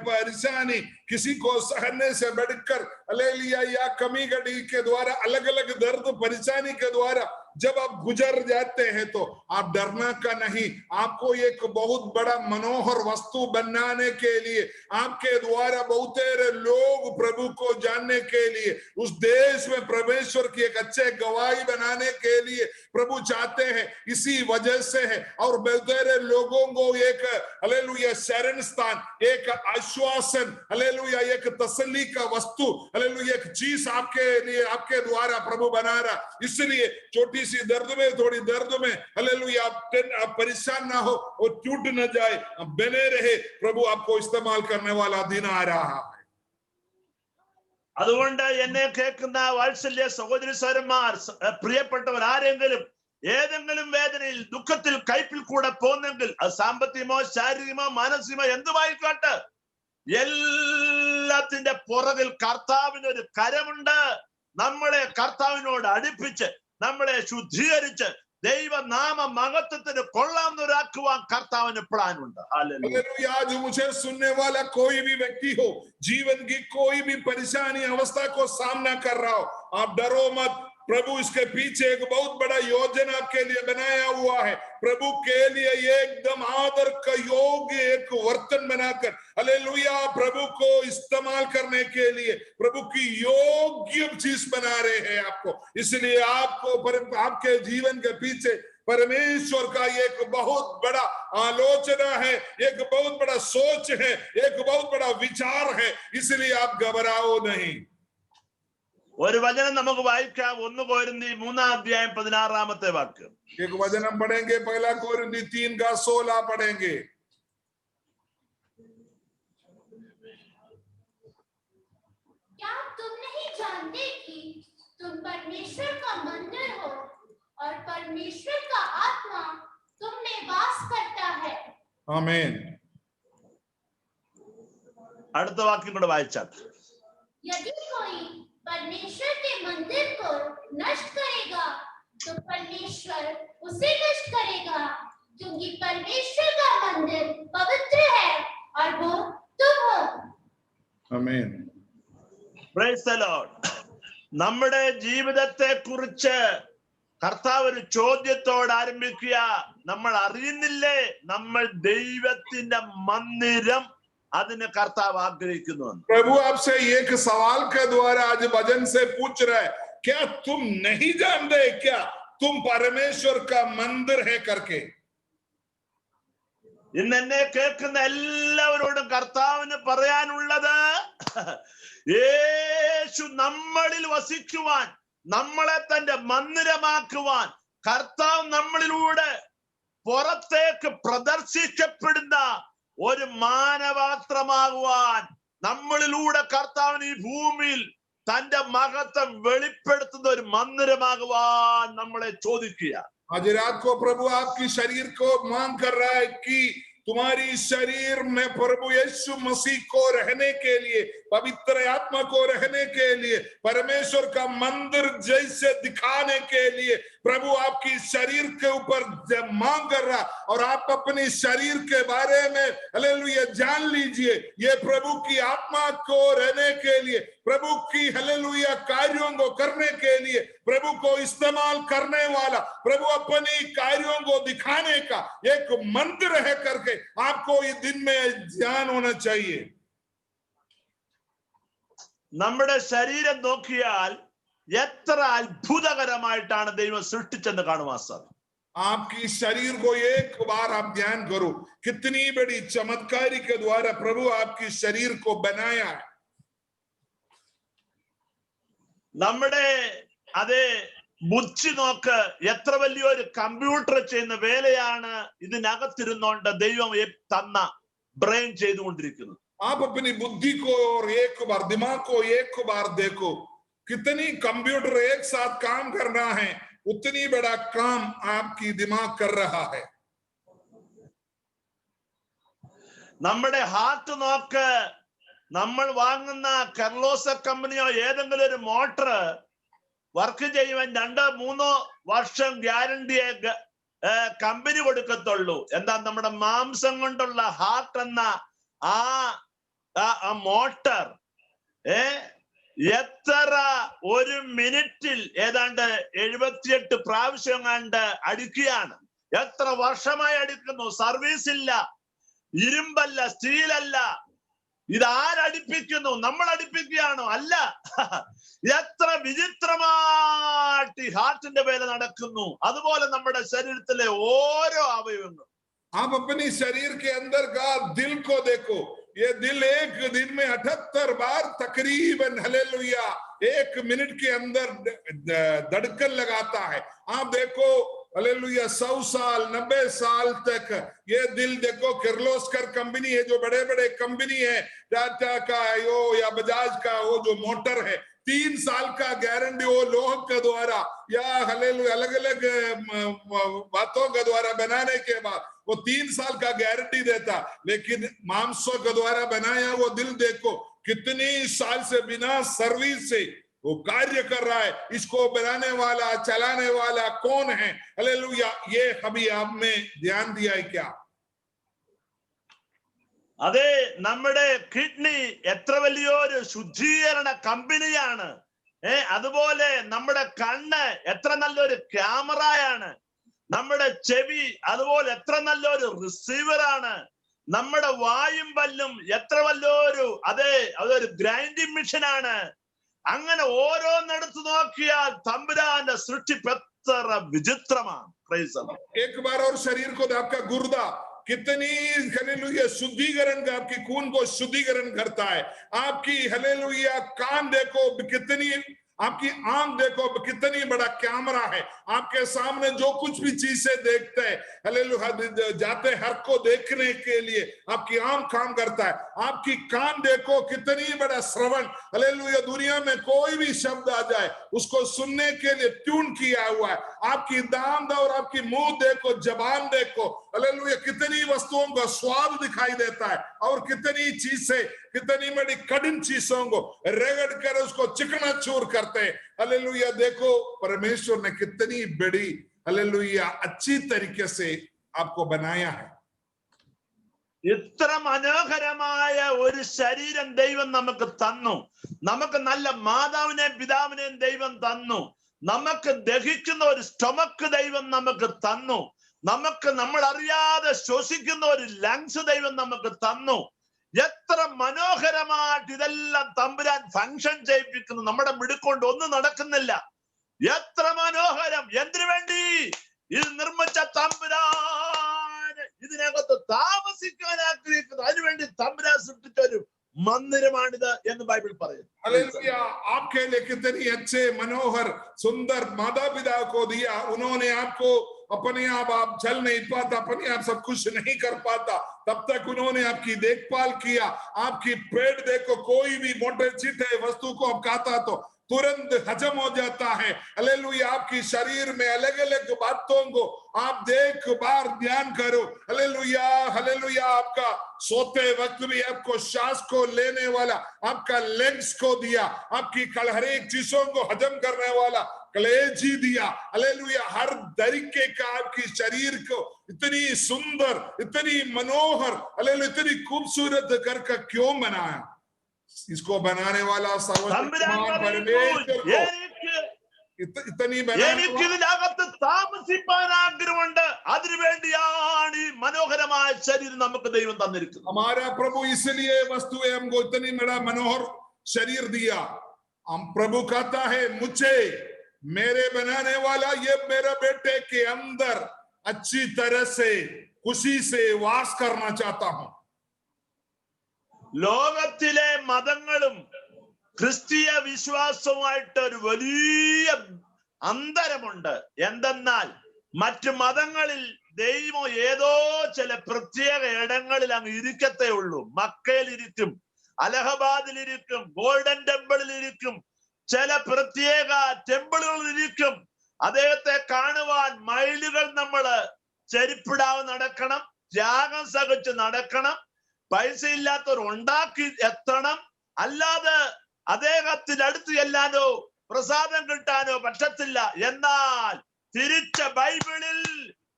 परेशानी किसी को सहने से बढ़कर हालेलुया या कमी घटी के द्वारा अलग अलग दर्द परेशानी के द्वारा जब आप गुजर जाते हैं तो आप डरना का नहीं, आपको एक बहुत बड़ा मनोहर वस्तु बनाने के लिए, आपके द्वारा बहुत लोग प्रभु को जानने के लिए, उस देश में परमेश्वर की एक अच्छे गवाही बनाने के लिए प्रभु चाहते हैं। इसी वजह से है और बहुत लोगों को एक हालेलुया शरण स्थान, एक आश्वासन, हालेलुया एक तसल्ली का वस्तु, हालेलुया एक चीज आपके लिए, आपके द्वारा प्रभु बना रहा। इसलिए छोटी सी दर्द में, थोड़ी दर्द में हालेलुया आप परेशान ना हो और टूट न जाए, बने रहे। प्रभु आपको इस्तेमाल करने वाला दिन आ रहा है। അതുകൊണ്ട് എന്നെ കേൾക്കുന്ന വാത്സല്യ സഹോദരി സഹോദരന്മാർ, പ്രിയപ്പെട്ടവർ, ആരെങ്കിലും ഏതെങ്കിലും വേദനയിൽ, ദുഃഖത്തിൽ, കയ്പിൽ കൂടെ പോകുന്നെങ്കിൽ അത് സാമ്പത്തികമോ ശാരീരികമോ മാനസികമോ എന്തുമായിക്കോട്ടെ, എല്ലാത്തിന്റെ പുറകിൽ കർത്താവിന് ഒരു കരമുണ്ട്. നമ്മളെ കർത്താവിനോട് അടുപ്പിച്ച്, നമ്മളെ ശുദ്ധീകരിച്ച് ദൈവനാമ മഹത്വത്തിന് കൊള്ളാവുന്നവരാക്കുവാൻ കർത്താവിന് പ്ലാൻ ഉണ്ട്. हालेलुया। आज मुझे सुनने वाला कोई भी व्यक्ति हो, जीवन की कोई भी परेशानी अवस्था को सामना कर रहा हो, आप डरो मत, प्रभु इसके पीछे एक बहुत बड़ा योजना आपके लिए बनाया हुआ है। प्रभु के लिए एकदम आदर का योग्य एक वर्तन बनाकर हालेलुया प्रभु को इस्तेमाल करने के लिए प्रभु की योग्य चीज बना रहे हैं आपको। इसलिए आपको आपके जीवन के पीछे परमेश्वर का एक बहुत बड़ा आलोचना है, एक बहुत बड़ा सोच है, एक बहुत बड़ा विचार है। इसलिए आप घबराओ नहीं। ഒരു വചനം നമുക്ക് വായിക്കാം, 1 കൊരിന്ത്യർ 3:16 एक वचन हम पढ़ेंगे, 1 कोरिन्थी 3:16 पढ़ेंगे। क्या तुम नहीं जानते कि तुम परमेश्वर का मंदिर हो और परमेश्वर का आत्मा तुम में वास करता है? आमीन। അടുത്ത വാക്യം കൂടെ വായിച്ചാൽ, यदि कोई परमेश्वर के मंदिर को नष्ट करेगा तो परमेश्वर उसे नष्ट करेगा, क्योंकि परमेश्वर का मंदिर पवित्र है और वो तुम हो। आमीन। Price the Lord. നമ്മുടെ ജീവിതത്തെ കുറിച്ച് കർത്താവ് ഒരു ചോദ്യത്തോട് ആരംഭിക്കുക. നമ്മൾ അറിയുന്നില്ലേ നമ്മൾ ദൈവത്തിന്റെ മന്ദിരം, അതിന് കർത്താവ് ആഗ്രഹിക്കുന്നു. प्रभु आपसे एक सवाल के द्वारा आज वचन से पूछ रहा है, क्या तुम नहीं जानते क्या तुम परमेश्वर का मंदिर है करके? ഇന്ന് എന്നെ കേൾക്കുന്ന എല്ലാവരോടും കർത്താവിന് പറയാനുള്ളത്, യേശു നമ്മളിൽ വസിക്കുവാൻ, നമ്മളെ തന്റെ മന്ദിരമാക്കുവാൻ, കർത്താവ് നമ്മളിലൂടെ പുറത്തേക്ക് പ്രദർശിക്കപ്പെടുന്ന ഒരു മാനപാത്രമാകുവാൻ, നമ്മളിലൂടെ കർത്താവിന് ഈ ഭൂമിയിൽ തന്റെ മഹത്വം വെളിപ്പെടുത്തുന്ന ഒരു മന്ദിരമാകുവാൻ നമ്മളെ ചോദിക്കുക. आज रात को प्रभु आपकी शरीर को मांग कर रहा है कि तुम्हारी शरीर में प्रभु यीशु मसीह को रहने के लिए, पवित्र आत्मा को रहने के लिए, परमेश्वर का मंदिर जैसे दिखाने के लिए प्रभु आपकी शरीर के ऊपर मांग कर रहा, और आप अपनी शरीर के बारे में हालेलुया जान लीजिए। ये प्रभु की आत्मा को रहने के लिए, प्रभु की हालेलुया कार्यों को करने के लिए, प्रभु को इस्तेमाल करने वाला, प्रभु अपनी कार्यों को दिखाने का एक मंदिर है करके आपको ये दिन में ध्यान होना चाहिए। നമ്മുടെ ശരീരം നോക്കിയാൽ എത്ര അത്ഭുതകരമായിട്ടാണ് ദൈവം സൃഷ്ടിച്ചെന്ന് കാണുവാൻ സാധിക്കും. आपकी शरीर को एक बार आप ध्यान करो, कितनी बड़ी चमत्कारी के द्वारा प्रभु आपकी शरीर को बनाया है। നമ്മുടെ അതേ ബുദ്ധി നോക്ക്, എത്ര വലിയൊരു കമ്പ്യൂട്ടർ ചെയ്യുന്ന വേലയാണ് ഇതിനകത്തിരുന്നോണ്ട് ദൈവം തന്ന ബ്രെയിൻ ചെയ്തുകൊണ്ടിരിക്കുന്നത്. आप अपनी बुद्धि को और एक बार दिमाग को एक बार देखो, कितनी कंप्यूटर एक साथ काम कर रहा है, उतनी बड़ा काम आपकी दिमाग कर रहा है। നമ്മുടെ ഹാർട്ട് നോക്ക്, നമ്മൾ വാങ്ങുന്ന കെർലോസ കമ്പനിയോ ഏതെങ്കിലും ഒരു മോട്ടർ വർക്ക് ചെയ്യുവാൻ 2-3 വർഷം ഗ്യാരണ്ടിയെ കമ്പനി കൊടുക്കത്തുള്ളൂ. എന്താ, നമ്മുടെ മാംസം കൊണ്ടുള്ള ഹാർട്ട് എന്ന ആ മോട്ടർ എത്ര ഒരു മിനിറ്റിൽ ഏതാണ്ട് 78 പ്രാവശ്യം കണ്ട് അടിക്കുകയാണ്. എത്ര വർഷമായി അടിക്കുന്നു. സർവീസ് ഇല്ല, ഇരുമ്പല്ല, സ്റ്റീലല്ല. ഇതാരടിപ്പിക്കുന്നു? നമ്മൾ അടിപ്പിക്കുകയാണോ? അല്ല. എത്ര വിചിത്രമായിട്ട് ഹാർട്ടിന്റെ പേര് നടക്കുന്നു. അതുപോലെ നമ്മുടെ ശരീരത്തിലെ ഓരോ അവയവങ്ങളും. आप अपनी शरीर के अंदर का दिल को देखो, ये दिल एक दिन में 78 बार तकरीबन हालेलुया 1 मिनट के अंदर धड़कन लगाता है। आप देखो हालेलुया 100 साल 90 साल तक ये दिल देखो, किर्लोस्कर कंपनी है, जो बड़े बड़े कंपनी है, टाटा का यो या बजाज का वो जो मोटर है, 3 साल का गारंटी वो लोह के द्वारा या हालेलुया अलग अलग बातों के द्वारा बनाने के बाद वो 3 साल का गारंटी देता। लेकिन मांसों के द्वारा बनाया वो दिल देखो, कितनी साल से बिना सर्विस से वो कार्य कर रहा है। इसको बनाने वाला, चलाने वाला कौन है? हालेलुया, ये अभी आपने ध्यान दिया है क्या? അതെ, നമ്മുടെ കിഡ്നി എത്ര വലിയൊരു ശുദ്ധീകരണ കമ്പനിയാണ്. അതുപോലെ നമ്മുടെ കണ്ണ് എത്ര നല്ലൊരു ക്യാമറയാണ്, നമ്മുടെ ചെവി അതുപോലെ എത്ര നല്ലൊരു റിസീവറാണ്, നമ്മുടെ വായും പല്ലും എത്ര വല്ലൊരു അതൊരു ഗ്രൈൻഡിങ് മെഷീനാണ്. അങ്ങനെ ഓരോന്നെടുത്ത് നോക്കിയാൽ തമ്പുരാന്റെ സൃഷ്ടിപ്പ് എത്ര വിചിത്രമാണ്. एक बार और शरीर को आपका गुर्दा कितनी हालेलुया शुद्धिकरण का, आपकी खून को शुद्धिकरण करता है। आपकी हालेलुया कान देखो कितनी, आपकी आंख देखो कितनी बड़ा कैमरा है। आपके सामने जो कुछ भी चीजें देखते हैं हालेलुया जाते हर को देखने के लिए आपकी आंख काम करता है। आपकी कान देखो कितनी बड़ा श्रवण, हालेलुया दुनिया में कोई भी शब्द आ जाए उसको सुनने के लिए ट्यून किया हुआ है। आपकी दांत और आपकी मुंह देखो, जबान देखो, हालेलुया कितनी वस्तुओं का स्वाद दिखाई देता है और कितनी चीजें, कितनी बड़ी कठिन चीजों को रगड़ कर उसको चिकना चूर करते हैं। हालेलुया देखो परमेश्वर ने कितनी बड़ी हालेलुया अच्छी तरीके से आपको बनाया है। ഇത്ര മനോഹരമായ ഒരു ശരീരം ദൈവം നമുക്ക് തന്നു. നമുക്ക് നല്ല മാതാവിനെയും പിതാവിനെയും ദൈവം തന്നു. നമുക്ക് ദഹിക്കുന്ന ഒരു സ്റ്റൊമക്ക് ദൈവം നമുക്ക് തന്നു. നമുക്ക് നമ്മൾ അറിയാതെ ശ്വസിക്കുന്ന ഒരു ലങ്സ് ദൈവം നമുക്ക് തന്നു. എത്ര മനോഹരമായിട്ട് ഇതെല്ലാം തമ്പുരാൻ ഫങ്ഷൻ ചെയ്യിപ്പിക്കുന്നു. നമ്മുടെ മിടുക്കൊണ്ട് ഒന്നും നടക്കുന്നില്ല. എത്ര മനോഹരം! എന്തിനു വേണ്ടി? ഇത് നിർമ്മിച്ച തമ്പുരാൻ ഇതിനകത്ത് താമസിക്കാൻ ആഗ്രഹിക്കുന്നു. അതിനുവേണ്ടി തമ്പുരാൻ സൃഷ്ടിച്ച ഒരു मंदिरमानिदा എന്ന് ബൈബിൾ പറയുന്നു. हालेलुया आपके लिए कितनी अच्छे मनोहर सुंदर माता पिता को दिया। उन्होंने आपको अपने आप चल नहीं पाता, अपने आप सब कुछ नहीं कर पाता, तब तक उन्होंने आपकी देखभाल किया। आपकी पेट देखो, कोई भी मोटे चीटे वस्तु को आप खाता तो तुरंत हजम हो जाता है। हालेलुया आपकी शरीर में अलग अलग बातों को आप देख बार ध्यान करो। हालेलुया हालेलुया आपका सोते वक्त भी आपको श्वास को लेने वाला आपका लेग्स को दिया, आपकी हर एक चीजों को हजम करने वाला कलेजी दिया। हालेलुया हर तरीके का आपकी शरीर को इतनी सुंदर, इतनी मनोहर, हालेलुया इतनी खूबसूरत करके क्यों बनाया? इसको बनाने वाला सर्वशक्तिमान परमेश्वर को इतनी എനിക്കിതിനകത്ത് താമസിപ്പാൻ ആഗ്രഹമുണ്ട്. അതിനുവേണ്ടിയാണ് ഈ മനോഹരമായ ശരീരം നമുക്ക് ദൈവം തന്നിരിക്കുന്നത്. हमारा प्रभु इसलिए वस्तुएं हमको इतनी बड़ा मनोहर शरीर दिया। हम प्रभु कहता है मुझे मेरे बनाने वाला ये मेरे बेटे के अंदर अच्छी तरह से खुशी से वास करना चाहता हूं। ലോകത്തിലെ മതങ്ങളും ക്രിസ്തീയ വിശ്വാസവുമായിട്ട് ഒരു വലിയ അന്തരമുണ്ട്. എന്തെന്നാൽ മറ്റു മതങ്ങളിൽ ദൈവം ഏതോ ചില പ്രത്യേക ഇടങ്ങളിൽ അങ്ങ് ഇരിക്കത്തേ ഉള്ളൂ. മക്കയിലിരിക്കും, അലഹബാദിലിരിക്കും, ഗോൾഡൻ ടെമ്പിളിലിരിക്കും, ചില പ്രത്യേക ടെമ്പിളുകളിലിരിക്കും. അദ്ദേഹത്തെ കാണുവാൻ മൈലുകൾ നമ്മള് ചെരുപ്പിടാവ് നടക്കണം, ത്യാഗം സഹിച്ച് നടക്കണം, പൈസ ഇല്ലാത്തവർ ഉണ്ടാക്കി എത്തണം. അല്ലാതെ അദ്ദേഹത്തിന്റെ അടുത്ത് ചെല്ലാനോ പ്രസാദം കിട്ടാനോ പറ്റത്തില്ല. എന്നാൽ തിരിച്ച ബൈബിളിൽ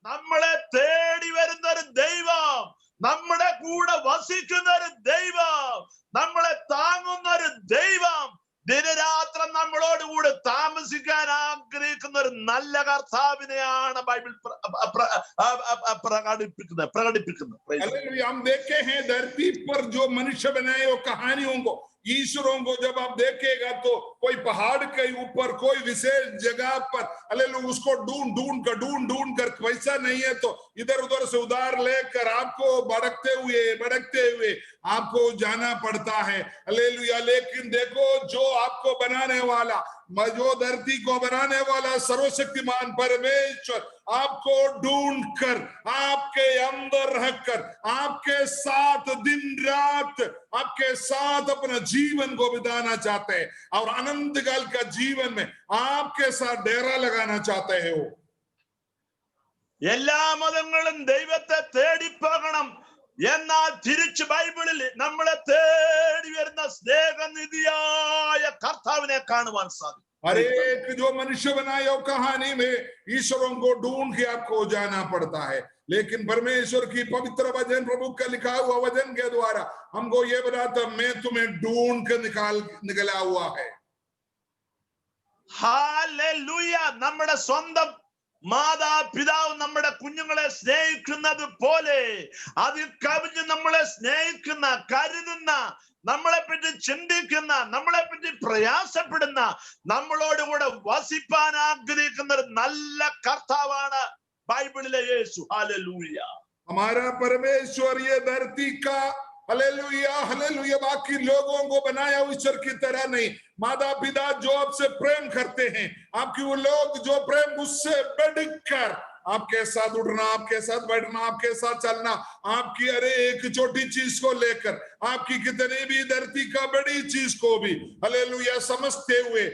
നമ്മളെ തേടി വരുന്ന ഒരു ദൈവം, നമ്മുടെ കൂടെ വസിക്കുന്ന ഒരു ദൈവം, നമ്മളെ താങ്ങുന്ന ഒരു ദൈവം, ദിനരാത്രം നമ്മളോട് കൂടെ താമസിക്കാൻ ആഗ്രഹിക്കുന്ന ഒരു നല്ല കർത്താവിനെയാണ് ബൈബിൾ പ്രകടിപ്പിക്കുന്നത്. हम देखे हैं धरती पर जो मनुष्य बनाए वो कहानियों को, ईश्वरों को जब आप देखेगा तो कोई पहाड़ के ऊपर कोई विशेष जगह पर हालेलुया उसको ढूंढ कर पैसा नहीं है तो इधर उधर से उधार लेकर आपको भड़कते हुए आपको जाना पड़ता है। हालेलुया लेकिन देखो जो आपको बनाने वाला, जो धरती को बनाने वाला सर्वशक्तिमान परमेश्वर आपको ढूंढ कर आपके अंदर रहकर आपके साथ दिन रात आपके साथ अपना जीवन को बिताना चाहते हैं और अनंत काल का जीवन में आपके साथ डेरा लगाना चाहते हैं। वो എല്ലാ മതങ്ങളും ദൈവത്തെ തേടി പോകണം. എന്നാൽ തിരിച്ച് ബൈബിളിൽ നമ്മളെ തേടി വരുന്ന സ്നേഹനിധിയായ കർത്താവിനെ കാണുവാൻ സാധിക്കും. हर एक जो मनुष्य बनाए हो कहानी में ईश्वरों को ढूंढ के आपको जाना पड़ता है, लेकिन परमेश्वर की पवित्र वचन, प्रभु का लिखा हुआ वचन के द्वारा हमको ये बताता मैं तुम्हें ढूंढ कर निकला हुआ है। ഹല്ലേലൂയ. നമ്മുടെ സ്വന്തം മാതാപിതാവ് നമ്മുടെ കുഞ്ഞുങ്ങളെ സ്നേഹിക്കുന്നത് പോലെ അതിൽ കവിഞ്ഞ് നമ്മളെ സ്നേഹിക്കുന്ന, കരുതുന്ന, നമ്മളെ പറ്റി ചിന്തിക്കുന്ന, നമ്മളെ പറ്റി പ്രയാസപ്പെടുന്ന, നമ്മളോടുകൂടെ വസിപ്പാൻ ആഗ്രഹിക്കുന്ന ഒരു നല്ല കർത്താവാണ് ബൈബിളിലെ യേശു. ഹല്ലേലൂയ. हमारा परमेश्वर ये धरती का हालेलुया हालेलुया बाकी लोगों को बनाया ईश्वर की तरह नहीं। माता पिता जो आपसे प्रेम करते हैं, आपकी वो लोग जो प्रेम उससे बढ़कर आपके साथ उठना, आपके साथ बैठना, आपके साथ चलना, आपकी अरे एक छोटी चीज को लेकर आपकी कितनी भी धरती का बड़ी चीज को भी हालेलुया समझते हुए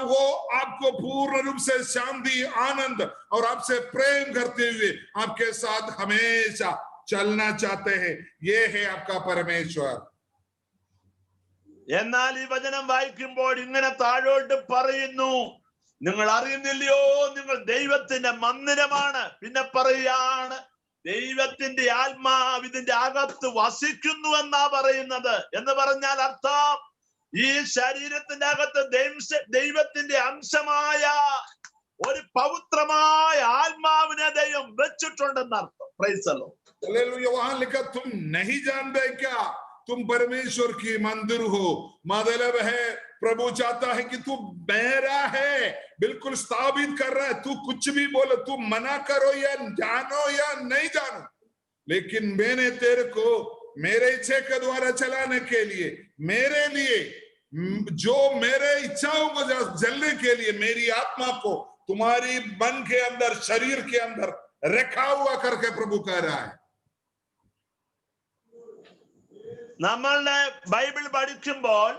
वो आपको पूर्ण रूप से शांति, आनंद और आपसे प्रेम करते हुए आपके साथ हमेशा चलना चाहते हैं। ये है आपका परमेश्वर। എന്നാൽ ഈ വചനം വായിക്കുമ്പോൾ ഇങ്ങനെ താഴോട്ട് പറയുന്നു, നിങ്ങൾ അറിയുന്നില്ലയോ നിങ്ങൾ ദൈവത്തിന്റെ മന്ദിരമാണ്. പിന്നെ പറയാണ് ദൈവത്തിന്റെ ആത്മാവ് ഇതിന്റെ അകത്ത് വസിക്കുന്നു എന്നാ പറയുന്നത്. എന്ന് പറഞ്ഞാൽ അർത്ഥം ഈ ശരീരത്തിന്റെ അകത്ത് ദൈവത്തിന്റെ അംശമായ ഒരു പവിത്രമായ ആത്മാവിനെ ദൈവം വെച്ചിട്ടുണ്ടെന്നർത്ഥം. Praise the Lord. हालेलुया। वहां लिखा तुम नहीं जानते क्या तुम परमेश्वर की मंदिर हो। मतलब है प्रभु चाहता है कि तू मेरा है, बिल्कुल स्थापित कर रहा है। तू कुछ भी बोलो, तू मना करो या जानो या नहीं जानो, लेकिन मैंने तेरे को मेरे इच्छा के द्वारा चलाने के लिए, मेरे लिए जो मेरे इच्छाओं को जलने के लिए मेरी आत्मा को तुम्हारी मन के अंदर, शरीर के अंदर रखा हुआ करके प्रभु कह रहा है। നമ്മളുടെ ബൈബിൾ പഠിക്കുമ്പോൾ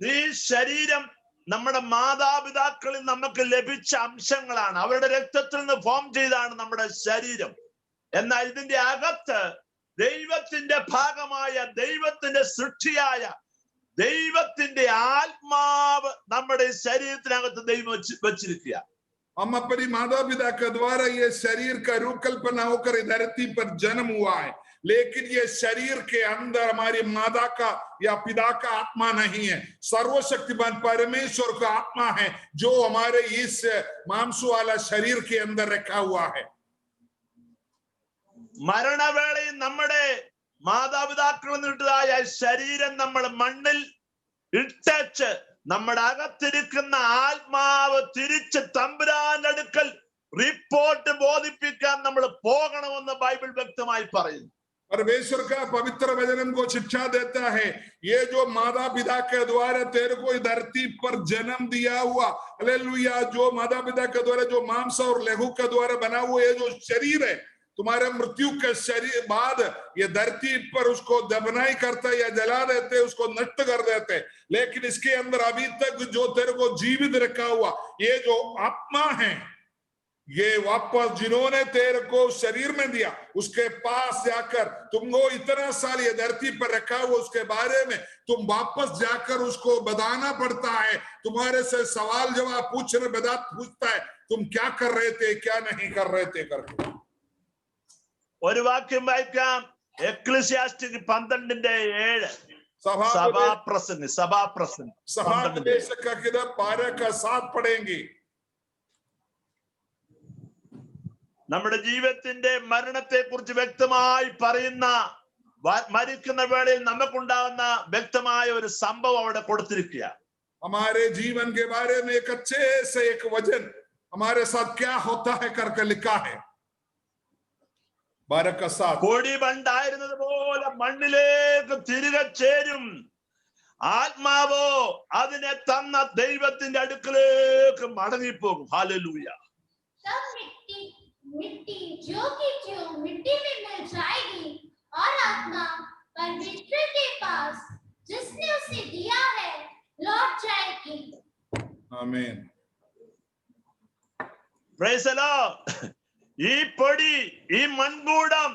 ഈ ശരീരം നമ്മുടെ മാതാപിതാക്കളിൽ നമുക്ക് ലഭിച്ച അംശങ്ങളാണ്. അവരുടെ രക്തത്തിൽ നിന്ന് ഫോം ചെയ്താണ് നമ്മുടെ ശരീരം. എന്നാൽ ഇതിന്റെ അകത്ത് ദൈവത്തിന്റെ ഭാഗമായ, ദൈവത്തിന്റെ സൃഷ്ടിയായ ദൈവത്തിന്റെ ആത്മാവ് നമ്മുടെ ശരീരത്തിനകത്ത് ദൈവം വെച്ചിരിക്കുക. हम अपनी माता पिता के द्वारा ये शरीर का रूप कल्पना होकर धरती पर जन्म हुआ है, लेकिन ये शरीर के अंदर हमारी माता का या पिता का आत्मा नहीं है। सर्वशक्तिमान परमेश्वर का आत्मा है जो हमारे इस मांसू वाला शरीर के अंदर रखा हुआ है। മരണവേളയിൽ നമ്മുടെ മാതാപിതാക്കളിൽ നിന്നുണ്ടായ ശരീരം നമ്മൾ മണ്ണിൽ ഇട്ടച്ച് നമ്മുടെ അകത്തിരിക്കുന്ന ആത്മാവ് തിരിച്ച് തമ്പുരാന്റെ അടുക്കൽ റിപ്പോർട്ട് ബോധിപ്പിക്കാൻ നമ്മൾ പോകണമെന്ന് ബൈബിൾ വ്യക്തമായി പറയുന്നു. परमेश्वर का पवित्र वचन को शिक्षा देता है, ये जो माता पिता के द्वारा तेरे को धरती पर जन्म दिया हुआ, हालेलुया, जो माता पिता के द्वारा जो मांस और लहू के द्वारा बना हुआ ये जो शरीर है, तुम्हारे मृत्यु के शरीर बाद ये धरती पर उसको दफनाई करते या जला देते, उसको नष्ट कर देते, लेकिन इसके अंदर अभी तक जो तेरे को जीवित रखा हुआ ये जो आत्मा है, ये वापस जिन्होंने तेरे को शरीर में दिया उसके पास जाकर तुमको इतना साल ये धरती पर रखा हुआ, उसके बारे में तुम वापस जाकर उसको बताना पड़ता है। तुम्हारे से सवाल जवाब पूछता है, तुम क्या कर रहे थे, क्या नहीं कर रहे थे करके। ഒരു വാക്യം വായിക്കാം, എക്ലീസിയാസ്റ്റിക് 12:7. സഭാപ്രസംഗി 12:7 पढ़ेंगे। നമ്മുടെ ജീവിതത്തിന്റെ മരണത്തെ കുറിച്ച് വ്യക്തമായി പറയുന്ന, മരിക്കുന്ന വേളയിൽ നമുക്കുണ്ടാകുന്ന വ്യക്തമായ ഒരു സംഭവം അവിടെ കൊടുത്തിരിക്കുക. हमारे जीवन के बारे में एक अच्छे से एक वचन हमारे साथ क्या होता है करके लिखा है। 12:7 കൊടി പണ്ടായിരുന്നത് പോലെ മണ്ണിലേക്ക് തിരികെ ചേരും, ആത്മാവോ അതിനെ തന്ന ദൈവത്തിന്റെ അടുക്കലേക്ക് മടങ്ങിപ്പോകും. ഹല്ലേലൂയ. मिट्टी जो की जो मिट्टी में मिल जाएगी और आत्मा परमेश्वर के पास जिसने उसे दिया है लौट जाएगी। आमीन। Price the Lord. ഈ പൊടി, ഈ മൺകൂടം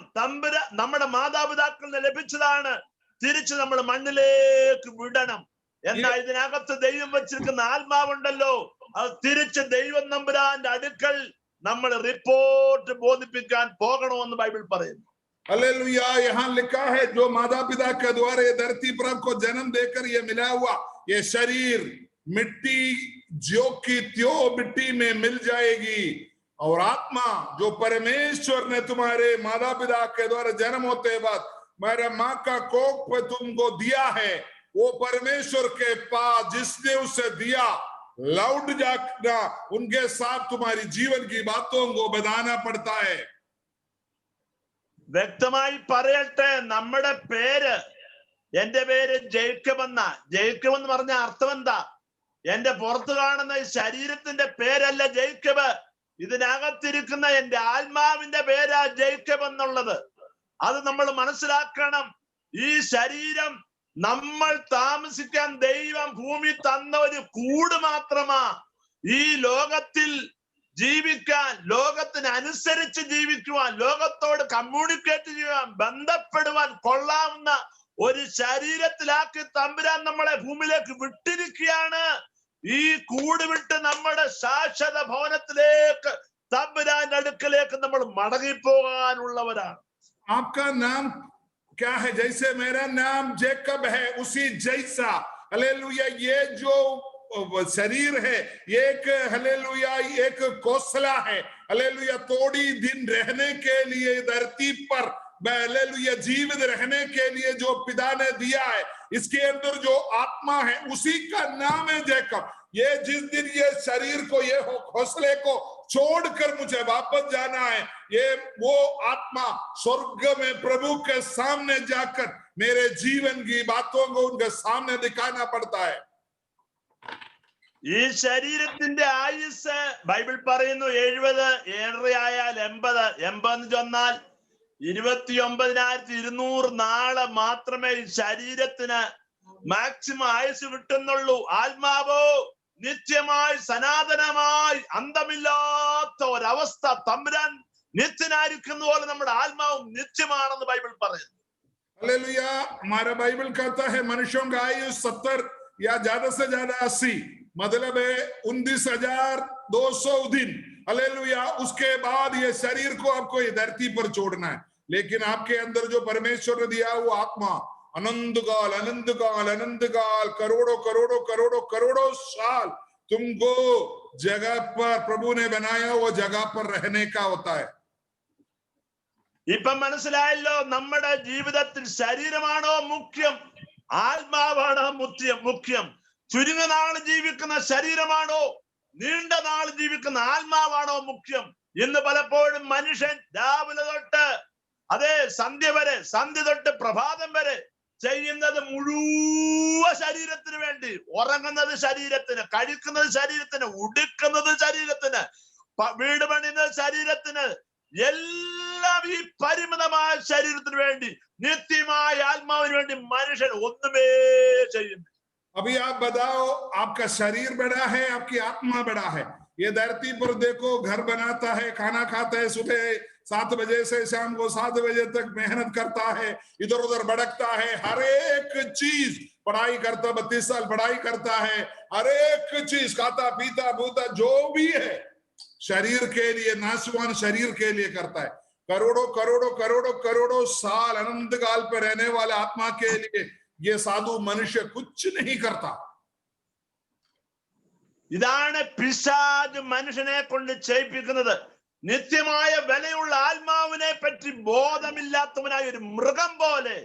നമ്മുടെ മാതാപിതാക്കളിൽ നിന്ന് ലഭിച്ചതാണ്. തിരിച്ച് നമ്മൾ മണ്ണിലേക്ക് വിടണം. എന്നാൽ ഇതിനകത്ത് ദൈവം വെച്ചിരിക്കുന്ന ആത്മാവുണ്ടല്ലോ, അത് തിരിച്ച് ദൈവം നമ്പുരാന്റെ അടുക്കൽ നമ്മൾ റിപ്പോർട്ട് ബോധിപ്പിക്കാൻ പോകണമെന്ന് ബൈബിൾ പറയുന്നു. हालेलुया। यहाँ लिखा है जो माता पिता के द्वारा ये धरती पर आपको जन्म देकर ये मिला हुआ ये शरीर मिट्टी ज्यो की त्यों मिट्टी में मिल जाएगी, और आत्मा जो परमेश्वर ने तुम्हारे माता पिता के द्वारा जन्म होते बाद मेरे माँ का कोख पे तुमको दिया है, वो परमेश्वर के पास जिसने उसे दिया लौट जाना, उनके साथ तुम्हारी जीवन की बातों को बताना पड़ता है। വ്യക്തമായി പറയട്ടെ, നമ്മുടെ പേര്, എന്റെ പേര് ജേക്കബ് എന്നാ. ജേക്കബ് എന്ന് പറഞ്ഞ അർത്ഥം എന്താ? എന്റെ പുറത്ത് കാണുന്ന ഈ ശരീരത്തിന്റെ പേരല്ല ജേക്കബ്, ഇതിനകത്തിരിക്കുന്ന എന്റെ ആത്മാവിന്റെ പേരാ ജേക്കബ് എന്നുള്ളത്. അത് നമ്മൾ മനസ്സിലാക്കണം. ഈ ശരീരം നമ്മൾ താമസിക്കാൻ ദൈവം ഭൂമി തന്ന ഒരു കൂട് മാത്രമാ. ഈ ലോകത്തിൽ ജീവിക്കാൻ, ലോകത്തിനനുസരിച്ച് ജീവിക്കുവാൻ, ലോകത്തോട് കമ്മ്യൂണിക്കേറ്റ് ചെയ്യാൻ, ബന്ധപ്പെടുവാൻ കൊള്ളാവുന്ന ഒരു ശരീരത്തിലാക്കി തമ്പുരാൻ നമ്മളെ ഭൂമിയിലേക്ക് വിട്ടിരിക്കുകയാണ്. ഈ കൂട് വിട്ട് നമ്മുടെ ശാശ്വത ഭവനത്തിലേക്ക്, തമ്പുരാന്റെ അടുക്കലേക്ക് നമ്മൾ മടങ്ങിപ്പോകാനുള്ളവരാണ്. आपका नाम क्या है? जैसे मेरा नाम जेकब है उसी जैसा, हालेलुया, ये जो शरीर है एक, हालेलुया, एक कौशला है, हालेलुया, थोड़ी दिन रहने के लिए धरती पर, हालेलुया, जीवित रहने के लिए जो पिता ने दिया है, इसके अंदर जो आत्मा है उसी का नाम है जेकब। ये जिस दिन ये शरीर को, ये हौसले को छोड़कर मुझे वापस जाना है, ये वो आत्मा स्वर्ग में प्रभु के सामने जाकर मेरे जीवन की बातों को उनके सामने दिखाना पड़ता है। ഈ ശരീരത്തിന്റെ ആയുസ് ബൈബിൾ പറയുന്നു 70, 7 ആയാൽ 80. 80 എന്ന് ചൊന്നാൽ 29,200 നാള് മാത്രമേ ഈ ശരീരത്തിന് മാക്സിമം ആയുസ് കിട്ടുന്നുള്ളൂ. ആത്മാവോ നിത്യമായി, സനാതനമായി, അന്തമില്ലാത്ത ഒരവസ്ഥ. തമ്പുരാൻ നിത്യനായിരിക്കുന്ന പോലെ നമ്മുടെ ആത്മാവും നിത്യമാണെന്ന് ബൈബിൾ പറയുന്നു. हालेलुया, हमारा बाइबल कहता है मनुष्यों का आयु 70 या ज्यादा से ज्यादा 80, मतलब है 29,200 दिन। हालेलुया, उसके बाद ये शरीर को आपको ये धरती पर छोड़ना है, लेकिन आपके अंदर जो परमेश्वर ने दिया वो आत्मा अनंत काल, अनंत काल, अनंत काल, करोड़ों करोड़ों करोड़ों करोड़ों साल तुमको जगह पर प्रभु ने बनाया, वो जगह पर रहने का होता है। ഇപ്പം മനസ്സിലായല്ലോ, നമ്മുടെ ജീവിതത്തിൽ ശരീരമാണോ മുഖ്യം, ആത്മാവാണോ മുഖ്യം? ചുരുങ്ങ നാൾ ജീവിക്കുന്ന ശരീരമാണോ, നീണ്ട നാൾ ജീവിക്കുന്ന ആത്മാവാണോ മുഖ്യം? ഇന്ന് പലപ്പോഴും മനുഷ്യൻ രാവിലെ തൊട്ട് അതേ സന്ധ്യ തൊട്ട് പ്രഭാതം വരെ ചെയ്യുന്നത് മുഴുവൻ ശരീരത്തിന് വേണ്ടി. ഉറങ്ങുന്നത് ശരീരത്തിന്, കഴിക്കുന്നത് ശരീരത്തിന്, ഉടുക്കുന്നത് ശരീരത്തിന്, വീട് പണിയുന്നത് ശരീരത്തിന്, എല്ലാം ഈ പരിമിതമായ ശരീരത്തിന് വേണ്ടി, നിത്യമായ ആത്മാവിന് വേണ്ടി മനുഷ്യൻ ഒന്നുമേ ചെയ്യുന്നു. अभी आप बताओ, आपका शरीर बड़ा है, आपकी आत्मा बड़ा है? ये धरती पर देखो, घर बनाता है, खाना खाता है, सुबह 7 बजे से शाम को 7 बजे तक मेहनत करता है, इधर उधर भटकता है, हर एक चीज पढ़ाई करता, 32 साल पढ़ाई करता है, हर एक चीज खाता पीता भूता जो भी है शरीर के लिए, नाशवान शरीर के लिए करता है। करोड़ों करोड़ों करोड़ों करोड़ों साल अनंत काल पर रहने वाले आत्मा के लिए ये साधु मनुष्य कुछ नहीं करता। ഇതാണ് പിശാച് മനുഷ്യനെ കൊണ്ട് ചെയ്യിപ്പിക്കുന്നത്. നിത്യമായ വിലയുള്ള ആത്മാവിനെ പറ്റി ബോധമില്ലാത്തവനായ ഒരു മൃഗം പോലെ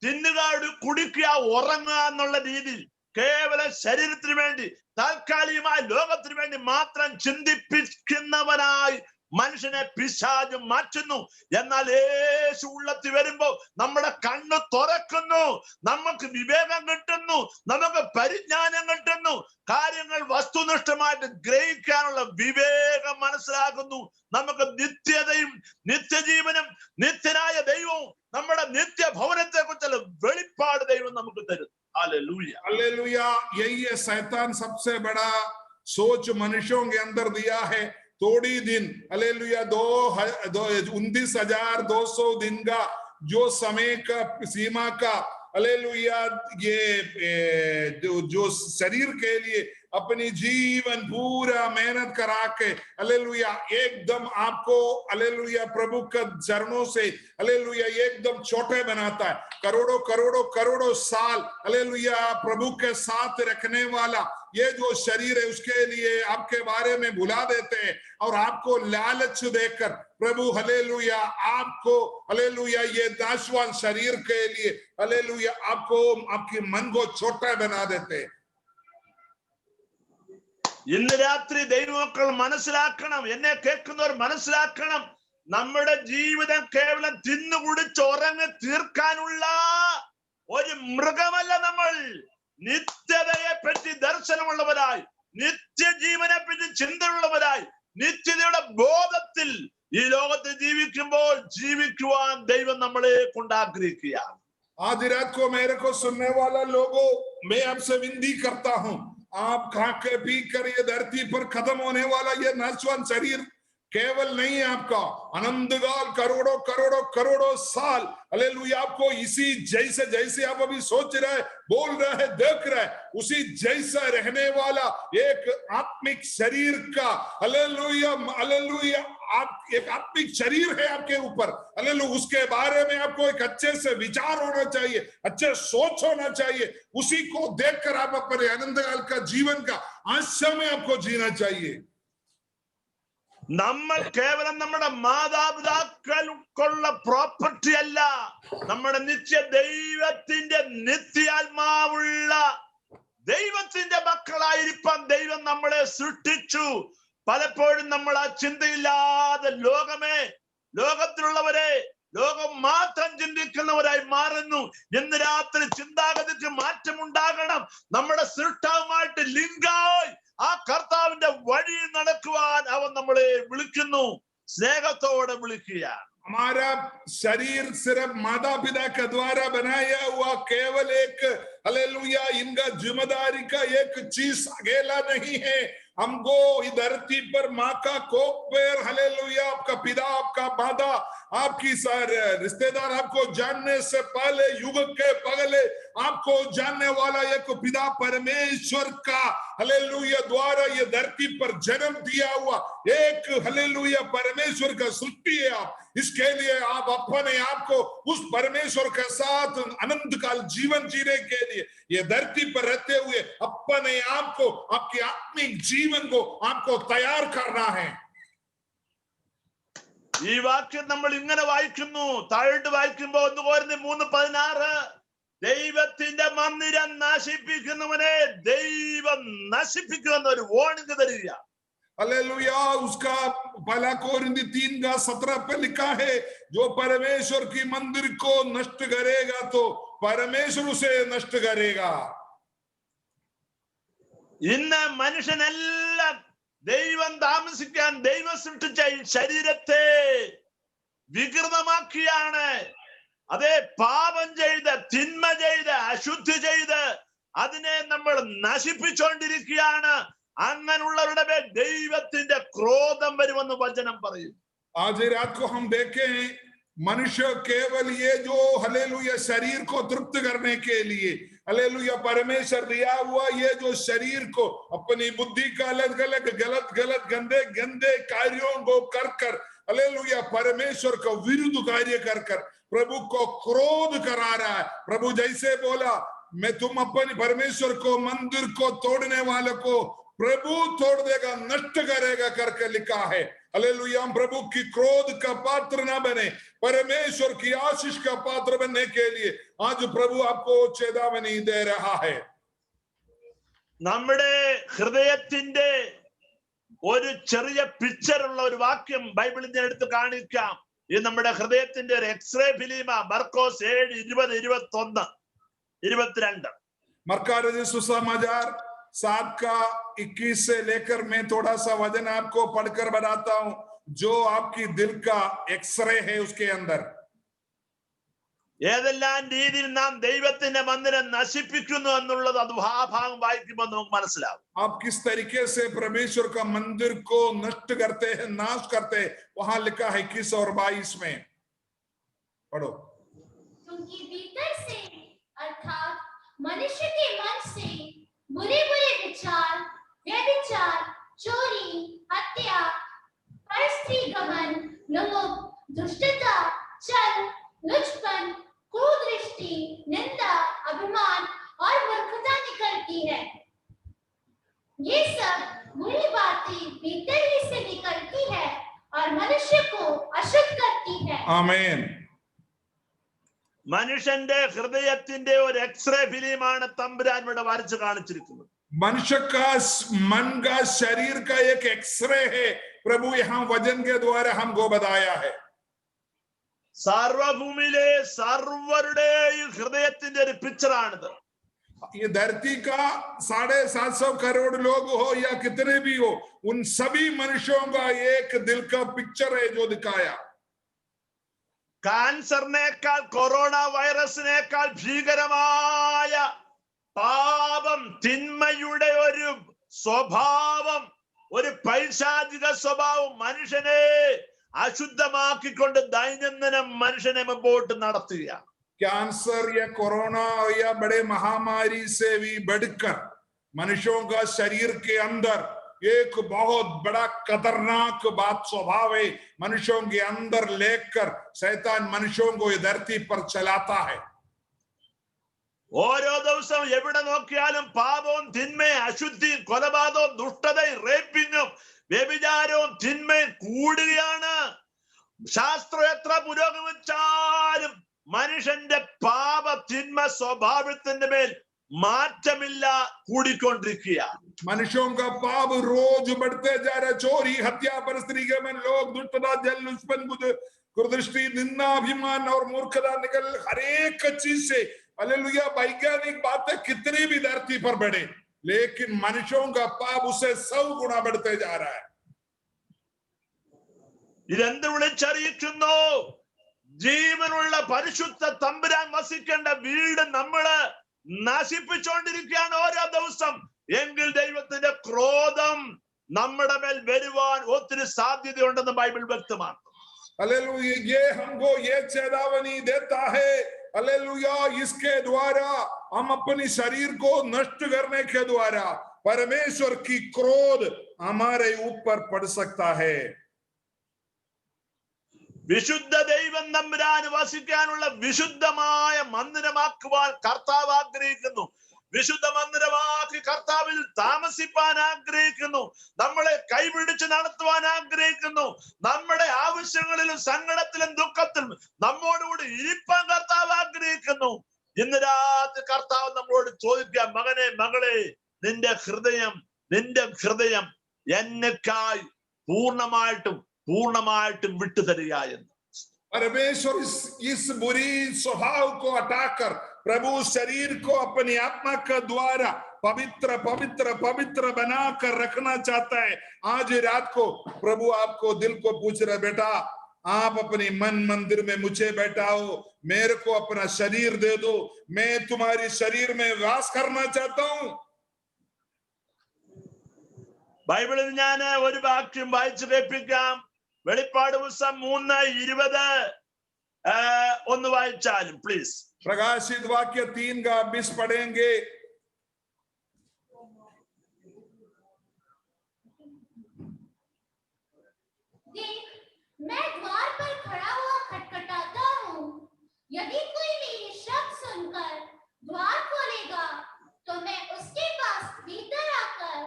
തിന്നുക, കുടിക്കുക, ഉറങ്ങുക എന്നുള്ള രീതിയിൽ കേവലം ശരീരത്തിന് വേണ്ടി, താൽക്കാലികമായ ലോകത്തിന് വേണ്ടി മാത്രം ചിന്തിപ്പിക്കുന്നവനായി മനുഷ്യനെ പിശാച് മാറ്റുന്നു. എന്നാൽ യേശു ഉള്ളത്തിൽ വരുമ്പോ നമ്മുടെ കണ്ണ് തുറക്കുന്നു, നമുക്ക് വിവേകം കിട്ടുന്നു, നമുക്ക് പരിജ്ഞാനം കിട്ടുന്നു, കാര്യങ്ങൾ വസ്തുനിഷ്ഠമായിട്ട് ഗ്രഹിക്കാനുള്ള വിവേകം മനസ്സിലാക്കുന്നു. നമുക്ക് നിത്യതയും നിത്യജീവനും നിത്യനായ ദൈവവും നമ്മുടെ നിത്യഭവനത്തെ കുറിച്ചുള്ള വെളിപ്പാട് ദൈവം നമുക്ക് തരും. Hallelujah, hallelujah. यही है शैतान सबसे बड़ा सोच मनुष्यों के अंदर दिया है। थोड़ी दिन, हालेलुया, 29,200 दिन का जो समय का सीमा का, हालेलुया, ये जो शरीर के लिए अपनी जीवन पूरा मेहनत करा के हालेलुया एकदम आपको हालेलुया प्रभु के चरणों से हालेलुया एकदम छोटे बनाता है। करोड़ों करोड़ों करोड़ों साल हालेलुया प्रभु के साथ रखने वाला ये जो शरीर है उसके लिए आपके बारे में भुला देते हैं और आपको लालच देकर प्रभु हालेलुया आपको हालेलुया ये नाशवान शरीर के लिए हालेलुया आपको आपके मन को छोटा बना देते हैं। ഇന്ന് രാത്രി ദൈവമക്കൾ മനസ്സിലാക്കണം, എന്നെ കേൾക്കുന്നവർ മനസ്സിലാക്കണം, നമ്മുടെ ജീവിതം കേവലം തിന്നുകുടിച്ച് ഉറങ്ങി തീർക്കാനുള്ള ഒരു മൃഗമല്ല നമ്മൾ. നിത്യതയെ പറ്റി ദർശനമുള്ളവരായി, നിത്യജീവനെ പറ്റി ചിന്തയുള്ളവരായി, നിത്യതയുടെ ബോധത്തിൽ ഈ ലോകത്ത് ജീവിക്കുമ്പോൾ ജീവിക്കുവാൻ ദൈവം നമ്മളെ കൊണ്ട് ആഗ്രഹിക്കുകയാണ്. आज रात को मेरे को सुनने वाला लोगों, मैं आपसे विनती करता हूं, आप खा के पी कर ये धरती पर खत्म होने वाला ये नाशवान शरीर केवल नहीं है आपका, अनंतकाल करोड़ों करोड़ों करोड़ों साल हालेलुया आपको इसी जैसे जैसे आप अभी सोच रहे, बोल रहे हैं, देख रहे हैं, उसी जैसा रहने वाला एक आत्मिक शरीर का हालेलुया हालेलुया आप एक आत्मिक शरीर है आपके ऊपर हालेलुया। उसके बारे में आपको एक अच्छे से विचार होना चाहिए, अच्छे सोच होना चाहिए, उसी को देखकर आप अपने अनंतकाल का जीवन का आशा में आपको जीना चाहिए। നമ്മൾ കേവലം നമ്മുടെ മാതാപിതാക്കൾക്കുള്ള പ്രോപ്പർട്ടി അല്ല, നമ്മുടെ നിത്യ ദൈവത്തിന്റെ നിത്യാത്മാവുള്ള ദൈവത്തിന്റെ മക്കളായിരിക്കാൻ ദൈവം നമ്മളെ സൃഷ്ടിച്ചു. പലപ്പോഴും നമ്മൾ ആ ചിന്തയില്ലാതെ ലോകത്തിലുള്ളവരെ ലോകം മാത്രം ചിന്തിക്കുന്നവരായി മാറുന്നു. ഇന്ന് രാത്രി ചിന്താഗതിക്ക് മാറ്റമുണ്ടാകണം. നമ്മുടെ സൃഷ്ടാവുമായിട്ട് ലിങ്കായി ആ കർത്താവിന്റെ വഴി നടക്കുവാൻ അവൻ നമ്മളെ വിളിക്കുന്നു, സ്നേഹത്തോടെ വിളിക്കുക. हमारा शरीर सिर्फ माता पिता के द्वारा बनाया हुआ केवल एक हालेलुया इनका जिम्मेदारी का एक चीज अकेला नहीं है। हमको इस धरती पर माँ का कोख पर हालेलुया आपका पिता, आपका माता, आपकी सारे रिश्तेदार आपको जानने से पहले युग के पहले आपको जानने वाला एक पिता परमेश्वर का हालेलुया द्वारा ये धरती पर जन्म दिया हुआ एक हालेलुया परमेश्वर का सृष्टि है आप। इसके लिए आप अपने आप को उस परमेश्वर के साथ अनंत काल जीवन जीने के लिए ये धरती पर रहते हुए अपने आप को, आपके आत्मिक जीवन को आपको तैयार करना है। ഈ വാക്യം നമ്മൾ ഇങ്ങനെ വായിക്കുന്നു, താഴോട്ട് വായിക്കുമ്പോ 1 കൊരിന്ത്യർ 3:16 ദൈവത്തിന്റെ മന്ദിരം നശിപ്പിക്കുന്നവനെ ദൈവം നശിപ്പിക്കുമെന്ന ഒരു വാർണിംഗ് തരിക. हालेलुया उसका 1 कोरिन्थियों 3:17 पे लिखा है, जो परमेश्वर की मंदिर को नष्ट करेगा तो परमेश्वर उसे नष्ट करेगा। ഇന്ന് മനുഷ്യനെല്ലാം ദൈവം താമസിക്കാൻ ദൈവം സൃഷ്ടിച്ച ശരീരത്തെ വികൃതമാക്കിയാണ്. അതേ പാപം ചെയ്ത്, തിന്മ ചെയ്ത്, അശുദ്ധി ചെയ്ത് അതിനെ നമ്മൾ നശിപ്പിച്ചുകൊണ്ടിരിക്കുകയാണ്. അങ്ങനെയുള്ളവരുടെ മേൽ ദൈവത്തിന്റെ ക്രോധം വരുമെന്ന് വചനം പറയും. आज रात को हम देखें, मनुष्य केवल ये जो हालेलुया शरीर को तृप्त करने के लिए हालेलुया परमेश्वर दिया हुआ ये जो शरीर को अपनी बुद्धि का अलग अलग गलत गंदे गंदे कार्यों को कर कर हालेलुया परमेश्वर को विरुद्ध कार्य कर कर प्रभु को क्रोध करा रहा है। प्रभु जैसे बोला, मैं तुम अपने परमेश्वर को मंदिर को तोड़ने वाले को प्रभु तोड़ देगा, नष्ट करेगा करके लिखा है। हालेलुया हम प्रभु की क्रोध का पात्र ना बने, परमेश्वर की आशीष का पात्र बनने के लिए आज प्रभु आपको चेतावनी दे रहा है। നമ്മുടെ ഹൃദയത്തിന്റെ ഒരു ചെറിയ പിക്ചർ ഉള്ള ഒരു വാക്യം ബൈബിളിൽ ഞാൻ എടുത്ത് കാണിക്കാം. ഇത് നമ്മുടെ ഹൃദയത്തിന്റെ ഒരു എക്സ്റേ ഫിലിമ. മർക്കോസ് 7:20-21-22. मरकाज सुसमाचार 7:21 से लेकर मैं थोड़ा सा वचन आपको पढ़कर बताता हूं, जो आपकी दिल का एक्सरे है उसके अंदर ഏതെല്ലാം രീതിയിൽ നാം ദൈവത്തിന്റെ മന്ദിരം നശിപ്പിക്കുന്നു എന്നുള്ളത് അത് ആ ഭാഗം വായിക്കുമ്പോൾ നമുക്ക് മനസ്സിലാവും. आप किस तरीके से परमेश्वर का मंदिर को नष्ट करते हैं, नाश करते हैं, वहां लिखा है 21 और 22 में। पढ़ो। क्योंकि भीतर से अर्थात मनुष्य के मन से बुरे बुरे विचार, व्यभिचार, चोरी, हत्या, परस्त्री गमन, लोभ, दुष्टता, छल, लुचपन, कुदृष्टि, निंदा, अभिमान और मूर्खता निकलती है। ये सब बुरी बातें भीतर ही से निकलती है और मनुष्य को अशुद्ध करती है। आमीन। മനുഷ്യന്റെ ഹൃദയത്തിന്റെ ഒരു എക്സ്റേ ഫിലിമാണ് തമ്പുരാൻ ഇവിടെ വരച്ച് കാണിച്ചിരിക്കുന്നത്. मनुष्य का मन का शरीर का एक एक्सरे है, प्रभु यहाँ वजन के द्वारा हमको बताया है। സർവഭൂമിയിലെ സർവരുടെയും ഹൃദയത്തിന്റെ ഒരു പിക്ചറാണിത്. ये धरती का 750 करोड़ लोग हो या कितने भी हो, उन सभी मनुष्यों का एक दिल का पिक्चर है जो दिखाया। കാൻസറിനേക്കാൾ കൊറോണ വൈറസിനേക്കാൾ ഭീകരമായ പാപം, തിന്മയുടെ ഒരു സ്വഭാവം, ഒരു പൈശാചിക സ്വഭാവം മനുഷ്യനെ അശുദ്ധമാക്കിക്കൊണ്ട് ദൈനംദിനം മനുഷ്യനെ മുമ്പോട്ട് നടത്തുക. कैंसर या कोरोना या बड़े महामारी से भी बढ़कर मनुष्यों का शरीर के अंदर एक बहुत बड़ा खतरनाक बात स्वभाव है, मनुष्यों के अंदर लेकर शैतान मनुष्यों को ये धरती पर चलाता है। ഓരോ ദിവസവും എവിടെ നോക്കിയാലും പാപവും തിന്മയും അശുദ്ധിയും കൊലപാതകവും ദുഷ്ടതയും റേപ്പിങ്ങും വ്യഭിചാരവും തിന്മയും കൂടുകയാണ്. ശാസ്ത്രം എത്ര പുരോഗമിച്ചാലും മനുഷ്യന്റെ പാപ തിന്മ സ്വഭാവത്തിന്റെ മേൽ മാറ്റമില്ല, കൂടിക്കൊണ്ടിരിക്കുക. मनुष्यों का पाप रोज बढ़ते जा रहा है। चोरी, हत्या, परस्त्री गमन, लोभ, दुष्टता, जल, लुचपन, कुदृष्टि, निंदा, अभिमान और मूर्खता निकल हर एक चीज से, हालेलुया, वैज्ञानिक बातें कितनी भी धरती पर बढ़े, लेकिन मनुष्यों का पाप उससे 100 गुना बढ़ते जा रहा है। ഇതെന്ത് വിളിച്ചറിയിക്കുന്നു? ജീവനുള്ള പരിശുദ്ധ തമ്പുരാൻ വസിക്കേണ്ട വീട് നമ്മള് നശിപ്പിച്ചുകൊണ്ടിരിക്കുകയാണ് ഓരോ ദിവസം. എങ്കിൽ ദൈവത്തിന്റെ ക്രോധം നമ്മുടെ മേൽ വരുവാൻ ഒത്തിരി സാധ്യതയുണ്ടെന്ന് ബൈബിൾ വ്യക്തമാണ്. हालेलुया, ये हमको ये चेतावनी देता है, हालेलुया, इसके द्वारा हम अपनी शरीर को नष्ट करने के द्वारा परमेश्वर की क्रोध हमारे ऊपर पड़ सकता है। വിശുദ്ധ ദൈവം തമ്പുരാൻ വസിക്കാനുള്ള വിശുദ്ധമായ മന്ദിരമാക്കുവാൻ കർത്താവ് ആഗ്രഹിക്കുന്നു. വിശുദ്ധ മന്ദിരമാക്കി കർത്താവിൽ താമസിപ്പാൻ ആഗ്രഹിക്കുന്നു. നമ്മളെ കൈപിടിച്ച് നടത്തുവാൻ ആഗ്രഹിക്കുന്നു. നമ്മുടെ ആവശ്യങ്ങളിലും സങ്കടത്തിലും ദുഃഖത്തിലും നമ്മോടുകൂടി ഇരിപ്പാൻ കർത്താവ് ആഗ്രഹിക്കുന്നു. ഇന്ന് രാത്രി കർത്താവ് നമ്മളോട് ചോദിക്കുക, മകനെ, മകളെ, നിന്റെ ഹൃദയം എന്നെക്കായി പൂർണ്ണമായിട്ടും വിട്ടുതരിക എന്ന്. परमेश्वर इस बुरी स्वभाव को हटाकर प्रभु शरीर को अपनी आत्मा के द्वारा पवित्र पवित्र पवित्र बनाकर रखना चाहता है। आज रात को प्रभु आपको दिल को पूछ रहे, बेटा, आप अपनी मन मंदिर में मुझे बैठाओ, मेरे को अपना शरीर दे दो, मैं तुम्हारी शरीर में वास करना चाहता हूं। ബൈബിളിൽ ഞാൻ ഒരു വാക്യം വായിച്ചു കേൾപ്പിക്കാം. വെളിപ്പാട് പുസ്തകം 3:20 ഒന്ന് വായിച്ചാലും പ്ലീസ്. प्रकाशित वाक्य 3 का 20 पढ़ेंगे। देख, मैं द्वार पर खड़ा हुआ खटखटाता हूँ। यदि कोई मेरी शब्द सुनकर द्वार खोलेगा तो मैं उसके पास भीतर आकर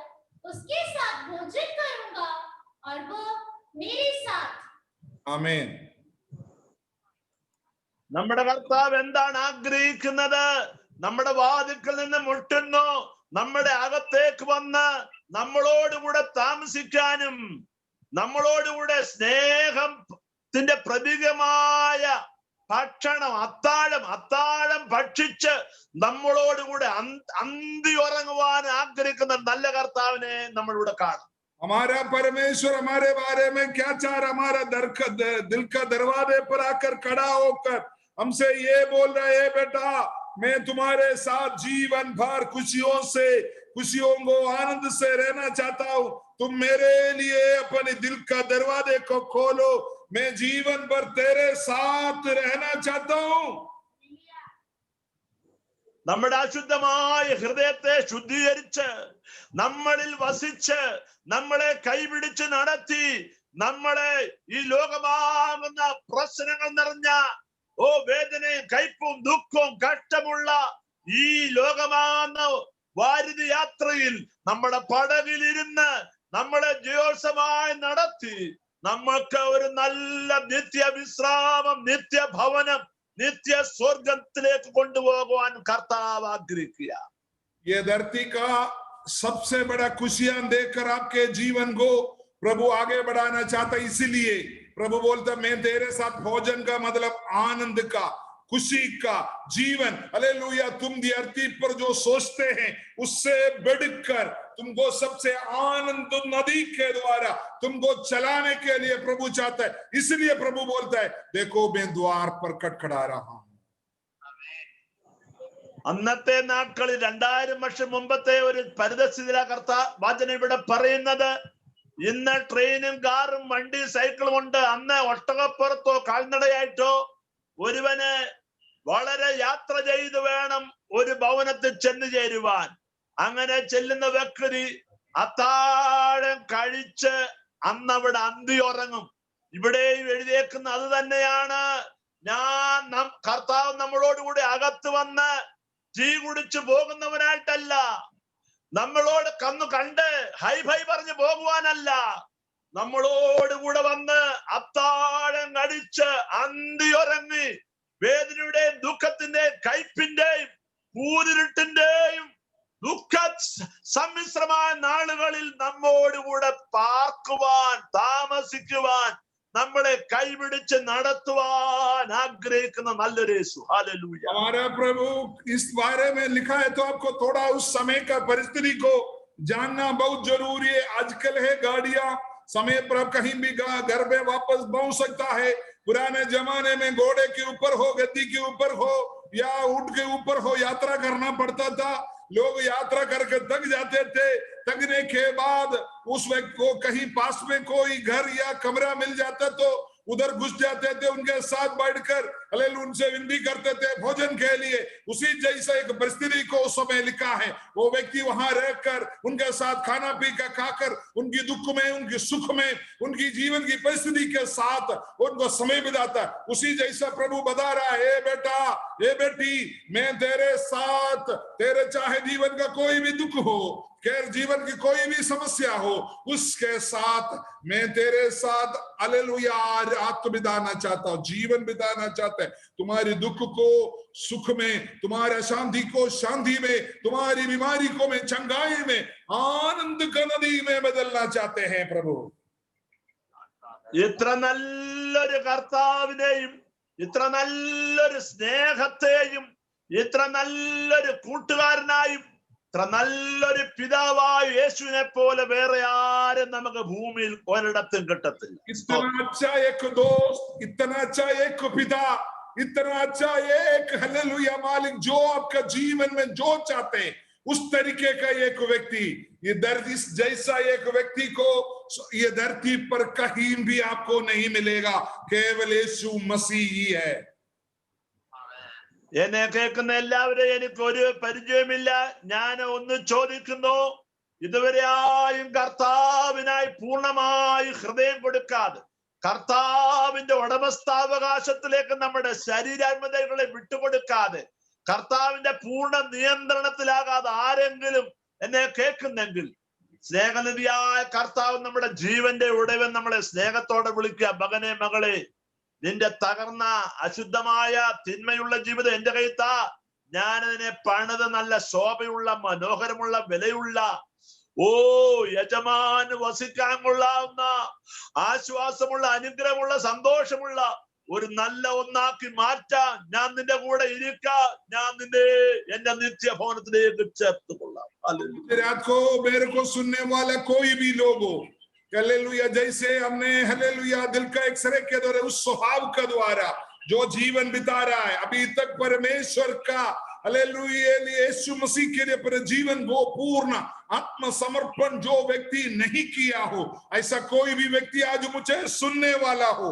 उसके साथ भोजन करूंगा और वो मेरे साथ। आमीन। നമ്മുടെ കർത്താവ് എന്താണ് ആഗ്രഹിക്കുന്നത്? നമ്മുടെ വാതിൽക്കൽ നിന്ന് മുട്ടുന്നു, നമ്മുടെ അകത്തേക്ക് വന്ന് നമ്മളോടുകൂടെ താമസിക്കാനും നമ്മളോടുകൂടെ സ്നേഹത്തിന്റെ പ്രതീകമായ ഭക്ഷണം, അത്താഴം ഭക്ഷിച്ച് നമ്മളോടുകൂടെ അന്തി ഉറങ്ങുവാൻ ആഗ്രഹിക്കുന്ന നല്ല കർത്താവിനെ നമ്മളിവിടെ കാണാം. हमारा परमेश्वर हमारे बारे में क्या चाह रहा? हमारा दिल का दरवाजे पर आकर खड़ा होकर हमसे ये बोल रहा है, बेटा, मैं तुम्हारे साथ जीवन भर खुशियों को आनंद से रहना चाहता हूँ। तुम मेरे लिए अपने दिल का दरवाजे को खोलो, मैं जीवन भर तेरे साथ रहना चाहता हूँ। നമ്മുടെ അശുദ്ധമായ ഹൃദയത്തെ ശുദ്ധീകരിച്ച് നമ്മളിൽ വസിച്ച് നമ്മളെ കൈപിടിച്ച് നടത്തി നമ്മളെ ഈ ലോകമാകുന്ന പ്രശ്നങ്ങൾ നിറഞ്ഞ വേദനയും കയ്പും ദുഃഖവും കഷ്ടമുള്ള ഈ ലോകമാകുന്ന വാരിധി യാത്രയിൽ നമ്മുടെ പടകിലിരുന്ന് നമ്മളെ ജയോത്സവമായി നടത്തി നമ്മൾക്ക് ഒരു നല്ല നിത്യ വിശ്രാമം, നിത്യഭവനം, नित्य स्वर्गത്തിലേക്ക് കൊണ്ടുപോകുവാൻ കർത്താവ് ആഗ്രഹിക്കുക. ये धरती का सबसे बड़ा खुशियां देकर आपके जीवन को प्रभु आगे बढ़ाना चाहता, इसीलिए प्रभु बोलता मैं तेरे साथ भोजन का मतलब आनंद का, खुशी का जीवन। हालेलुया। तुम धरती पर जो सोचते हैं उससे बढ़कर तुमको सबसे आनंद नदी के द्वारा तुमको चलाने के लिए प्रभु चाहता है। इसलिए प्रभु बोलता है देखो मैं द्वार पर खटखड़ा रहा हूं। അന്നത്തെ നാட்കളിൽ 2000 വർഷം മുമ്പത്തെ ഒരു പരിതസ്ഥിതിയിലെ വചനം ഇവിടെ പറയുന്നത്, ഇന്ന് ട്രെയിനും കാറും വണ്ടി സൈക്കിളും ഉണ്ട്. അന്ന് ഒട്ടകപ്പുറത്തോ കാൽനടയായിട്ടോ ഒരുവന് വളരെ യാത്ര ചെയ്ത് വേണം ഒരു ഭവനത്തിൽ ചെന്ന് ചേരുവാൻ. അങ്ങനെ ചെല്ലുന്ന വ്യക്തി അത്താഴം കഴിച്ച് അന്നവിടെ അന്തി ഉറങ്ങും. ഇവിടെയും എഴുതിയേക്കുന്ന അത് തന്നെയാണ്. കർത്താവ് നമ്മളോടുകൂടി അകത്ത് വന്ന് തീ കുടിച്ചു പോകുന്നവനായിട്ടല്ല, നമ്മളോട് കണ്ട് ഹൈഫൈ പറഞ്ഞു പോകുവാനല്ല, നമ്മളോടുകൂടെ വന്ന് അത്താഴം കഴിച്ച് അന്തി ഉറങ്ങി വേദനയുടെയും ദുഃഖത്തിന്റെയും കയ്പിന്റെയും കൂരിരുട്ടിന്റെയും ദുഃഖ സമ്മിശ്രമായ നാളുകളിൽ നമ്മോടുകൂടെ പാർക്കുവാൻ, താമസിക്കുവാൻ, നമ്മളെ കൈപിടിച്ച് നടത്തുവാൻ ആഗ്രഹിക്കുന്ന നല്ലൊരു യേശു. हालेलुया। हमारा प्रभु इस बारे में लिखा है तो आपको थोड़ा उस समय का परिस्थिति को जानना बहुत जरूरी है। आजकल है गाड़ियां समय पर कहीं भी घर में वापस पहुंच सकता है। पुराने जमाने में घोड़े के ऊपर हो, गद्दी के ऊपर हो या ऊंट के ऊपर हो यात्रा करना पड़ता था। लोग यात्रा करके थक जाते थे। थकने के बाद उस व्यक्ति को कहीं पास में कोई घर या कमरा मिल जाता तो उधर घुस जाते थे, उनके साथ बैठकर हालेलुया उनसे विनती करते थे भोजन के लिए। उसी जैसा एक परिस्थिति को उस समय लिखा है। वो व्यक्ति वहां रहकर उनके साथ खाना पी कर खाकर उनकी दुख में, उनकी सुख में, उनकी जीवन की परिस्थिति के साथ उनको समय बिताता। उसी जैसा प्रभु बता रहा है, बेटा ये बेटी मैं तेरे साथ, तेरे चाहे जीवन का कोई भी दुख हो, खैर जीवन की कोई भी समस्या हो, उसके साथ मैं तेरे साथ हालेलुया रात बिताना चाहता हूं, जीवन बिताना चाहता है। तुम्हारे दुख को सुख में, तुम्हारे अशांति को शांति में, तुम्हारी बीमारी को मैं चंगाई में, आनंद का नदी में बदलना चाहते हैं प्रभु। ഇത്ര നല്ലൊരു കർത്താവിനെയും ഇത്ര നല്ലൊരു സ്നേഹത്തെയും ഇത്ര നല്ലൊരു കൂട്ടുകാരനായും ഇത്ര നല്ലൊരു പിതാവായ യേശുവിനെ പോലെ വേറെ ആരും നമുക്ക് ഭൂമിയിൽ ഒരിടത്തും കിട്ടത്തില്ല. इतना अच्छा एक दोस्त, इतना अच्छा एक पिता, इतना अच्छा एक हालेलुया मालिक जो आपका जीवन में जो चाहते हैं उस तरीके का एक व्यक्ति, ये धरती जैसा एक व्यक्ति को ये धरती पर कहीं भी आपको नहीं मिलेगा, केवल यीशु मसीह ही है। എന്നെ കേൾക്കുന്ന എല്ലാവരെയും എനിക്കൊരു പരിചയമില്ല. ഞാൻ ഒന്ന് ചോദിക്കുന്നു, ഇതുവരെയായും കർത്താവിനായി പൂർണ്ണമായി ഹൃദയം കൊടുക്കാതെ കർത്താവിന്റെ ഉടമസ്ഥാവകാശത്തിലേക്ക് നമ്മുടെ ശരീരാത്മതകളെ വിട്ടുകൊടുക്കാതെ കർത്താവിന്റെ പൂർണ്ണ നിയന്ത്രണത്തിലാകാതെ ആരെങ്കിലും എന്നെ കേൾക്കുന്നെങ്കിൽ, സ്നേഹനിധിയായ കർത്താവ് നമ്മുടെ ജീവന്റെ ഉടയവൻ നമ്മളെ സ്നേഹത്തോടെ വിളിക്കുക, മകനെ മകളെ നിന്റെ തകർന്ന അശുദ്ധമായ തിന്മയുള്ള ജീവിതം എന്റെ കയ്യിത്താ, ഞാനതിനെ പണിത് നല്ല ശോഭയുള്ള മനോഹരമുള്ള വിലയുള്ള യജമാന് വസിക്കാൻ കൊള്ളാവുന്ന ആശ്വാസമുള്ള അനുഗ്രഹമുള്ള സന്തോഷമുള്ള ഒരു നല്ല ഒന്നാക്കി മാറ്റാൻ ഞാൻ നിന്റെ കൂടെ ഇരിക്കാം, ഞാൻ നിന്നെ എന്റെ നിത്യഭവനത്തിലേക്ക് ചേർത്ത് കൊള്ളാം. रात को मेरे को सुनने वाला कोई भी लोग हो, हालेलुया जैसे हमने हालेलुया दिल का एक्सरे के द्वारा उस स्वभाव का द्वारा जो जीवन बिता रहा है अभी तक परमेश्वर का हालेलुया यीशु मसीह के लिए पर जीवन को पूर्ण आत्मसमर्पण जो व्यक्ति नहीं किया हो, ऐसा कोई भी व्यक्ति आज मुझे सुनने वाला हो,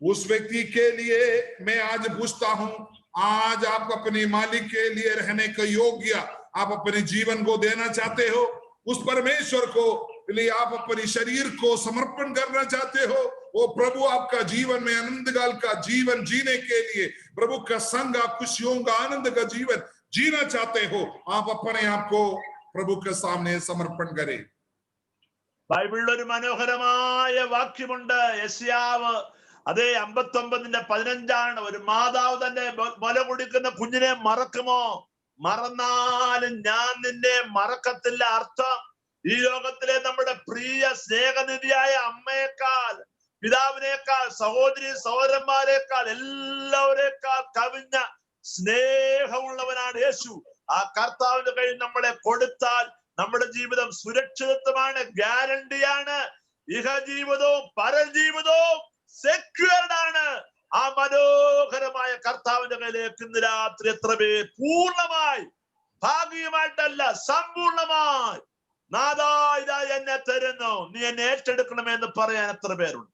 उस व्यक्ति के लिए मैं आज पूछता हूं आज आप अपने मालिक के लिए रहने का योग्य आप अपने जीवन को देना चाहते हो, उस परमेश्वर को लिए आप अपने शरीर को समर्पण करना चाहते हो, वो प्रभु आपका जीवन में आनंदकाल का जीवन जीने के लिए, प्रभु का संग, खुशियों का आनंद का जीवन जीना चाहते हो, आप अपने आप को प्रभु के सामने समर्पण करें। ബൈബിളിൽ ഒരു മനോഹരമായ വാക്യമുണ്ട്. യെശയ്യാവ് അതേ 59:15 ഒരു മാതാവ് തന്റെ മുല കുടിക്കുന്ന കുഞ്ഞിനെ മറക്കുമോ? മറന്നാലും ഞാൻ നിന്നെ മറക്കത്തില്ല. അർത്ഥം, ഈ ലോകത്തിലെ നമ്മുടെ പ്രിയ സ്നേഹനിധിയായ അമ്മയേക്കാൾ, പിതാവിനേക്കാൾ, സഹോദരി സഹോദരന്മാരെക്കാൾ, എല്ലാവരെക്കാൾ കവിഞ്ഞ സ്നേഹമുള്ളവനാണ് യേശു. ആ കർത്താവിന്റെ കയ്യിൽ നമ്മളെ കൊടുത്താൽ നമ്മുടെ ജീവിതം സുരക്ഷിതത്വമാണ്, ഗ്യാരണ്ടിയാണ്. ഇഹജീവിതവും പരജീവിതവും സെക്യൂർഡ് ആണ്. ആ മനോഹരമായ കർത്താവിന്റെ കയ്യിലേക്ക് ഇന്ന് രാത്രി എത്ര പേർ പൂർണ്ണമായി, ഭാഗികമായിട്ടല്ല സമ്പൂർണമായി, നാഥാ ഇതാ എന്നെ തരുന്നു, നീ എന്നെ ഏറ്റെടുക്കണമെന്ന് പറയാൻ എത്ര പേരുണ്ട്?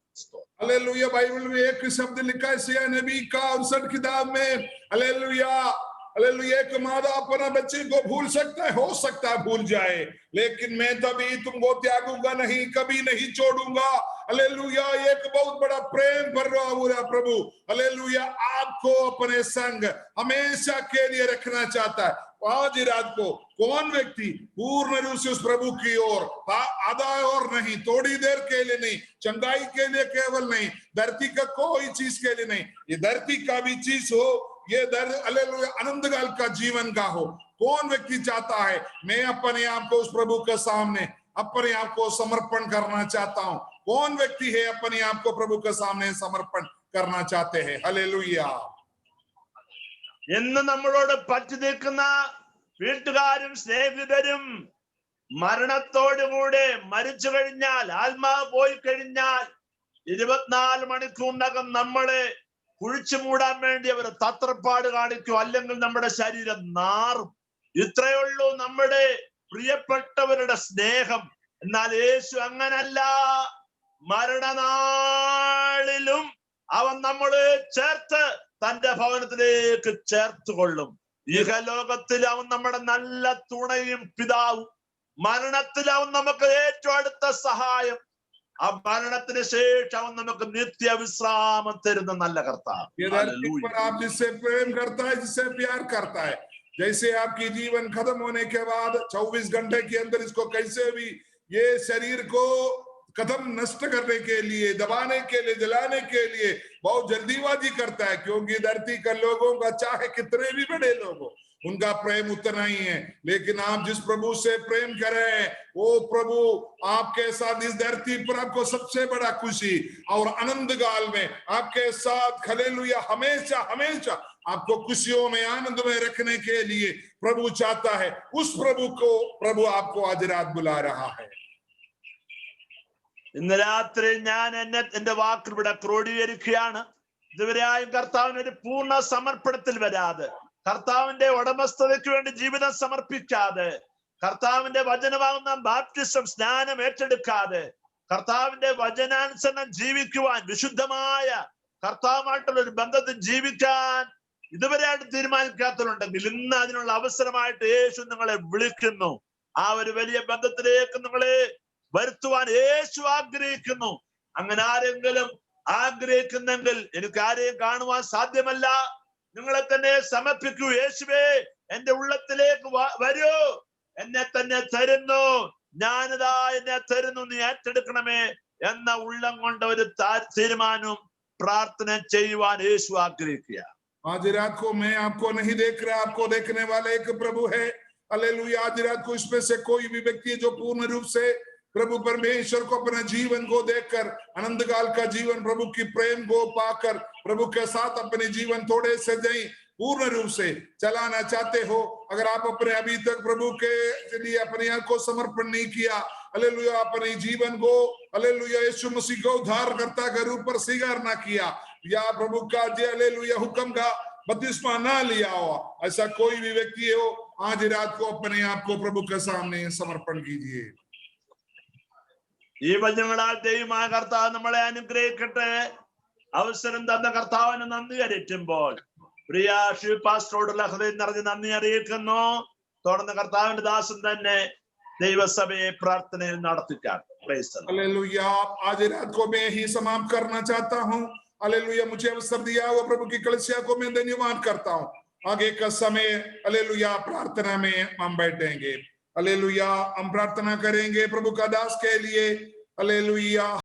हालेलुया। बाइबल में एक शब्द लिखा है सिया नबी का 59 किताब में, हालेलुया, हालेलुया, एक मादा अपना बच्चे को भूल सकता है, हो सकता है भूल जाए, लेकिन मैं तभी तुमको त्यागूंगा नहीं, कभी नहीं छोड़ूंगा। हालेलुया। एक बहुत बड़ा प्रेम भर रहा हुआ प्रभु, हालेलुया, आपको अपने संग हमेशा के लिए रखना चाहता है। आज रात को कौन व्यक्ति पूर्ण रूप से उस प्रभु की ओर, आधा और नहीं, थोड़ी देर के लिए नहीं, चंगाई के लिए केवल नहीं, धरती का कोई चीज के लिए नहीं, ये धरती का भी चीज हो, ये हालेलुया आनंदकाल का जीवन का हो, कौन व्यक्ति चाहता है मैं अपने आप को उस प्रभु के सामने अपने आप को समर्पण करना चाहता हूं? कौन व्यक्ति है अपने आप को प्रभु के सामने समर्पण करना चाहते हैं? हालेलुया। എന്ന് നമ്മളോട് പറ്റി നിൽക്കുന്ന വീട്ടുകാരും സ്നേഹിതരും മരണത്തോടുകൂടെ മരിച്ചു കഴിഞ്ഞാൽ, ആത്മാവ് പോയി കഴിഞ്ഞാൽ 24 മണിക്കൂറിനകം നമ്മളെ കുഴിച്ചു മൂടാൻ വേണ്ടി അവർ തത്രപ്പാട് കാണിക്കും, അല്ലെങ്കിൽ നമ്മുടെ ശരീരം നാറും. ഇത്രയേ ഉള്ളൂ നമ്മുടെ പ്രിയപ്പെട്ടവരുടെ സ്നേഹം. എന്നാൽ യേശു അങ്ങനല്ല. മരണനാളിലും അവൻ നമ്മളെ ചേർത്ത് തന്റെ ഭവനത്തിലേക്ക് ചേർത്തുകൊള്ളും. ഇഹലോകത്തിൽ അവൻ നമ്മുടെ നല്ല തുണയും പിതാവും, മരണത്തിൽ അവൻ നമുക്ക് ഏറ്റവും അടുത്ത സഹായം, ആ മരണത്തിന് ശേഷം അവൻ നമുക്ക് നിത്യവിശ്രാമം തരുന്ന നല്ല കർത്താവ്. आप जिससे प्रेम करता है, जिससे प्यार करता है, जैसे आपकी जीवन खत्म होने के बाद 24 घंटे के अंदर इसको कैसे भी ये शरीर को कदम नष्ट करने के लिए, दबाने के लिए, जलाने के लिए बहुत जल्दीबाजी करता है, क्योंकि धरती का लोगों का चाहे कितने भी बड़े लोग हो, उनका प्रेम उतना ही है। लेकिन आप जिस प्रभु से प्रेम करें, वो प्रभु आपके साथ इस धरती पर आपको सबसे बड़ा खुशी और आनंद काल में आपके साथ, हालेलुया, हमेशा हमेशा आपको खुशियों में, आनंद में रखने के लिए प्रभु चाहता है। उस प्रभु को प्रभु आपको आज रात बुला रहा है। ഇന്ന് രാത്രി ഞാൻ എന്റെ വാക്ക് ഇവിടെ ക്രോഡീകരിക്കുകയാണ്. ഇതുവരെയായും കർത്താവിന് ഒരു പൂർണ്ണ സമർപ്പണത്തിൽ വരാതെ, കർത്താവിന്റെ ഉടമസ്ഥതയ്ക്ക് വേണ്ടി ജീവിതം സമർപ്പിക്കാതെ, കർത്താവിന്റെ വചനമാകുന്ന ബാപ്റ്റിസം സ്നാനം ഏറ്റെടുക്കാതെ, കർത്താവിന്റെ വചനാനുസരണം ജീവിക്കുവാൻ, വിശുദ്ധമായ കർത്താവുമായിട്ടുള്ള ഒരു ബന്ധത്തിൽ ജീവിക്കാൻ ഇതുവരെയായിട്ട് തീരുമാനിക്കാത്തവരുണ്ടെങ്കിൽ ഇന്ന് അതിനുള്ള അവസരമായിട്ട് യേശു നിങ്ങളെ വിളിക്കുന്നു. ആ ഒരു വലിയ ബന്ധത്തിലേക്ക് നിങ്ങളെ വരുത്തുവാൻ യേശു ആഗ്രഹിക്കുന്നു. അങ്ങനെ ആരെങ്കിലും ആഗ്രഹിക്കുന്നെങ്കിൽ, എനിക്ക് ആരെയും കാണുവാൻ സാധ്യമല്ല, നിങ്ങളെ തന്നെ സമർപ്പിക്കൂ. യേശുവേ, എന്റെ ഉള്ളത്തിലേക്ക് വരൂ, എന്നെ തന്നെ തരുന്നു, ഞാനിതാ എന്നെ തരുന്നു, നീ ഏറ്റെടുക്കണമേ എന്ന ഉള്ളം കൊണ്ട് ഒരു തീരുമാനവും പ്രാർത്ഥന ചെയ്യുവാൻ യേശു ആഗ്രഹിക്കുക. आज रात को मैं आपको नहीं देख रहा, आपको देखने वाला एक प्रभु है। हालेलुया। आज रात को इसमें से कोई भी व्यक्ति जो पूर्ण रूप से प्रभु परमेश्वर को अपने जीवन को देखकर, आनंद काल का जीवन, प्रभु की प्रेम को पाकर, प्रभु के साथ अपने जीवन थोड़े से नहीं पूर्ण रूप से चलाना चाहते हो, अगर आप अपने अभी तक प्रभु के लिए अपने आप को समर्पण नहीं किया, हालेलुया, अपने जीवन को, हालेलुया, यीशु मसीह को उद्धारकर्ता के रूप पर स्वीकार ना किया, या प्रभु का हालेलुया हुक्म का बपतिस्मा ना लिया हो, ऐसा कोई भी व्यक्ति हो, आज रात को अपने आप को प्रभु के सामने समर्पण कीजिए। ഈ വചനങ്ങളാൽ ദൈവമായ കർത്താവ് നമ്മളെ അനുഗ്രഹിക്കട്ടെ. അവസരം തന്ന കർത്താവിന് നന്ദി കരറ്റുമ്പോൾ പ്രിയ ഷിവ് പാസ്റ്ററോടുള്ള ഹൃദയം നിറഞ്ഞ നന്ദി അറിയിക്കുന്നു. തുടർന്ന് കർത്താവിന്റെ ദാസൻ തന്നെ ദൈവസഭയെ പ്രാർത്ഥനയിൽ നടത്തിക്കാം. Praise the Lord. हालेलुया। आज रात को मैं ही समाप्त करना चाहता हूँ। हालेलुया, मुझे अवसर दिया हुआ प्रभु की कलीसिया को मैं धन्यवाद करता हूँ। आगे का समय हालेलुया प्रार्थना में हम बैठेंगे। हालेलुया, हम प्रार्थना करेंगे प्रभु का दास के लिए। हालेलुया।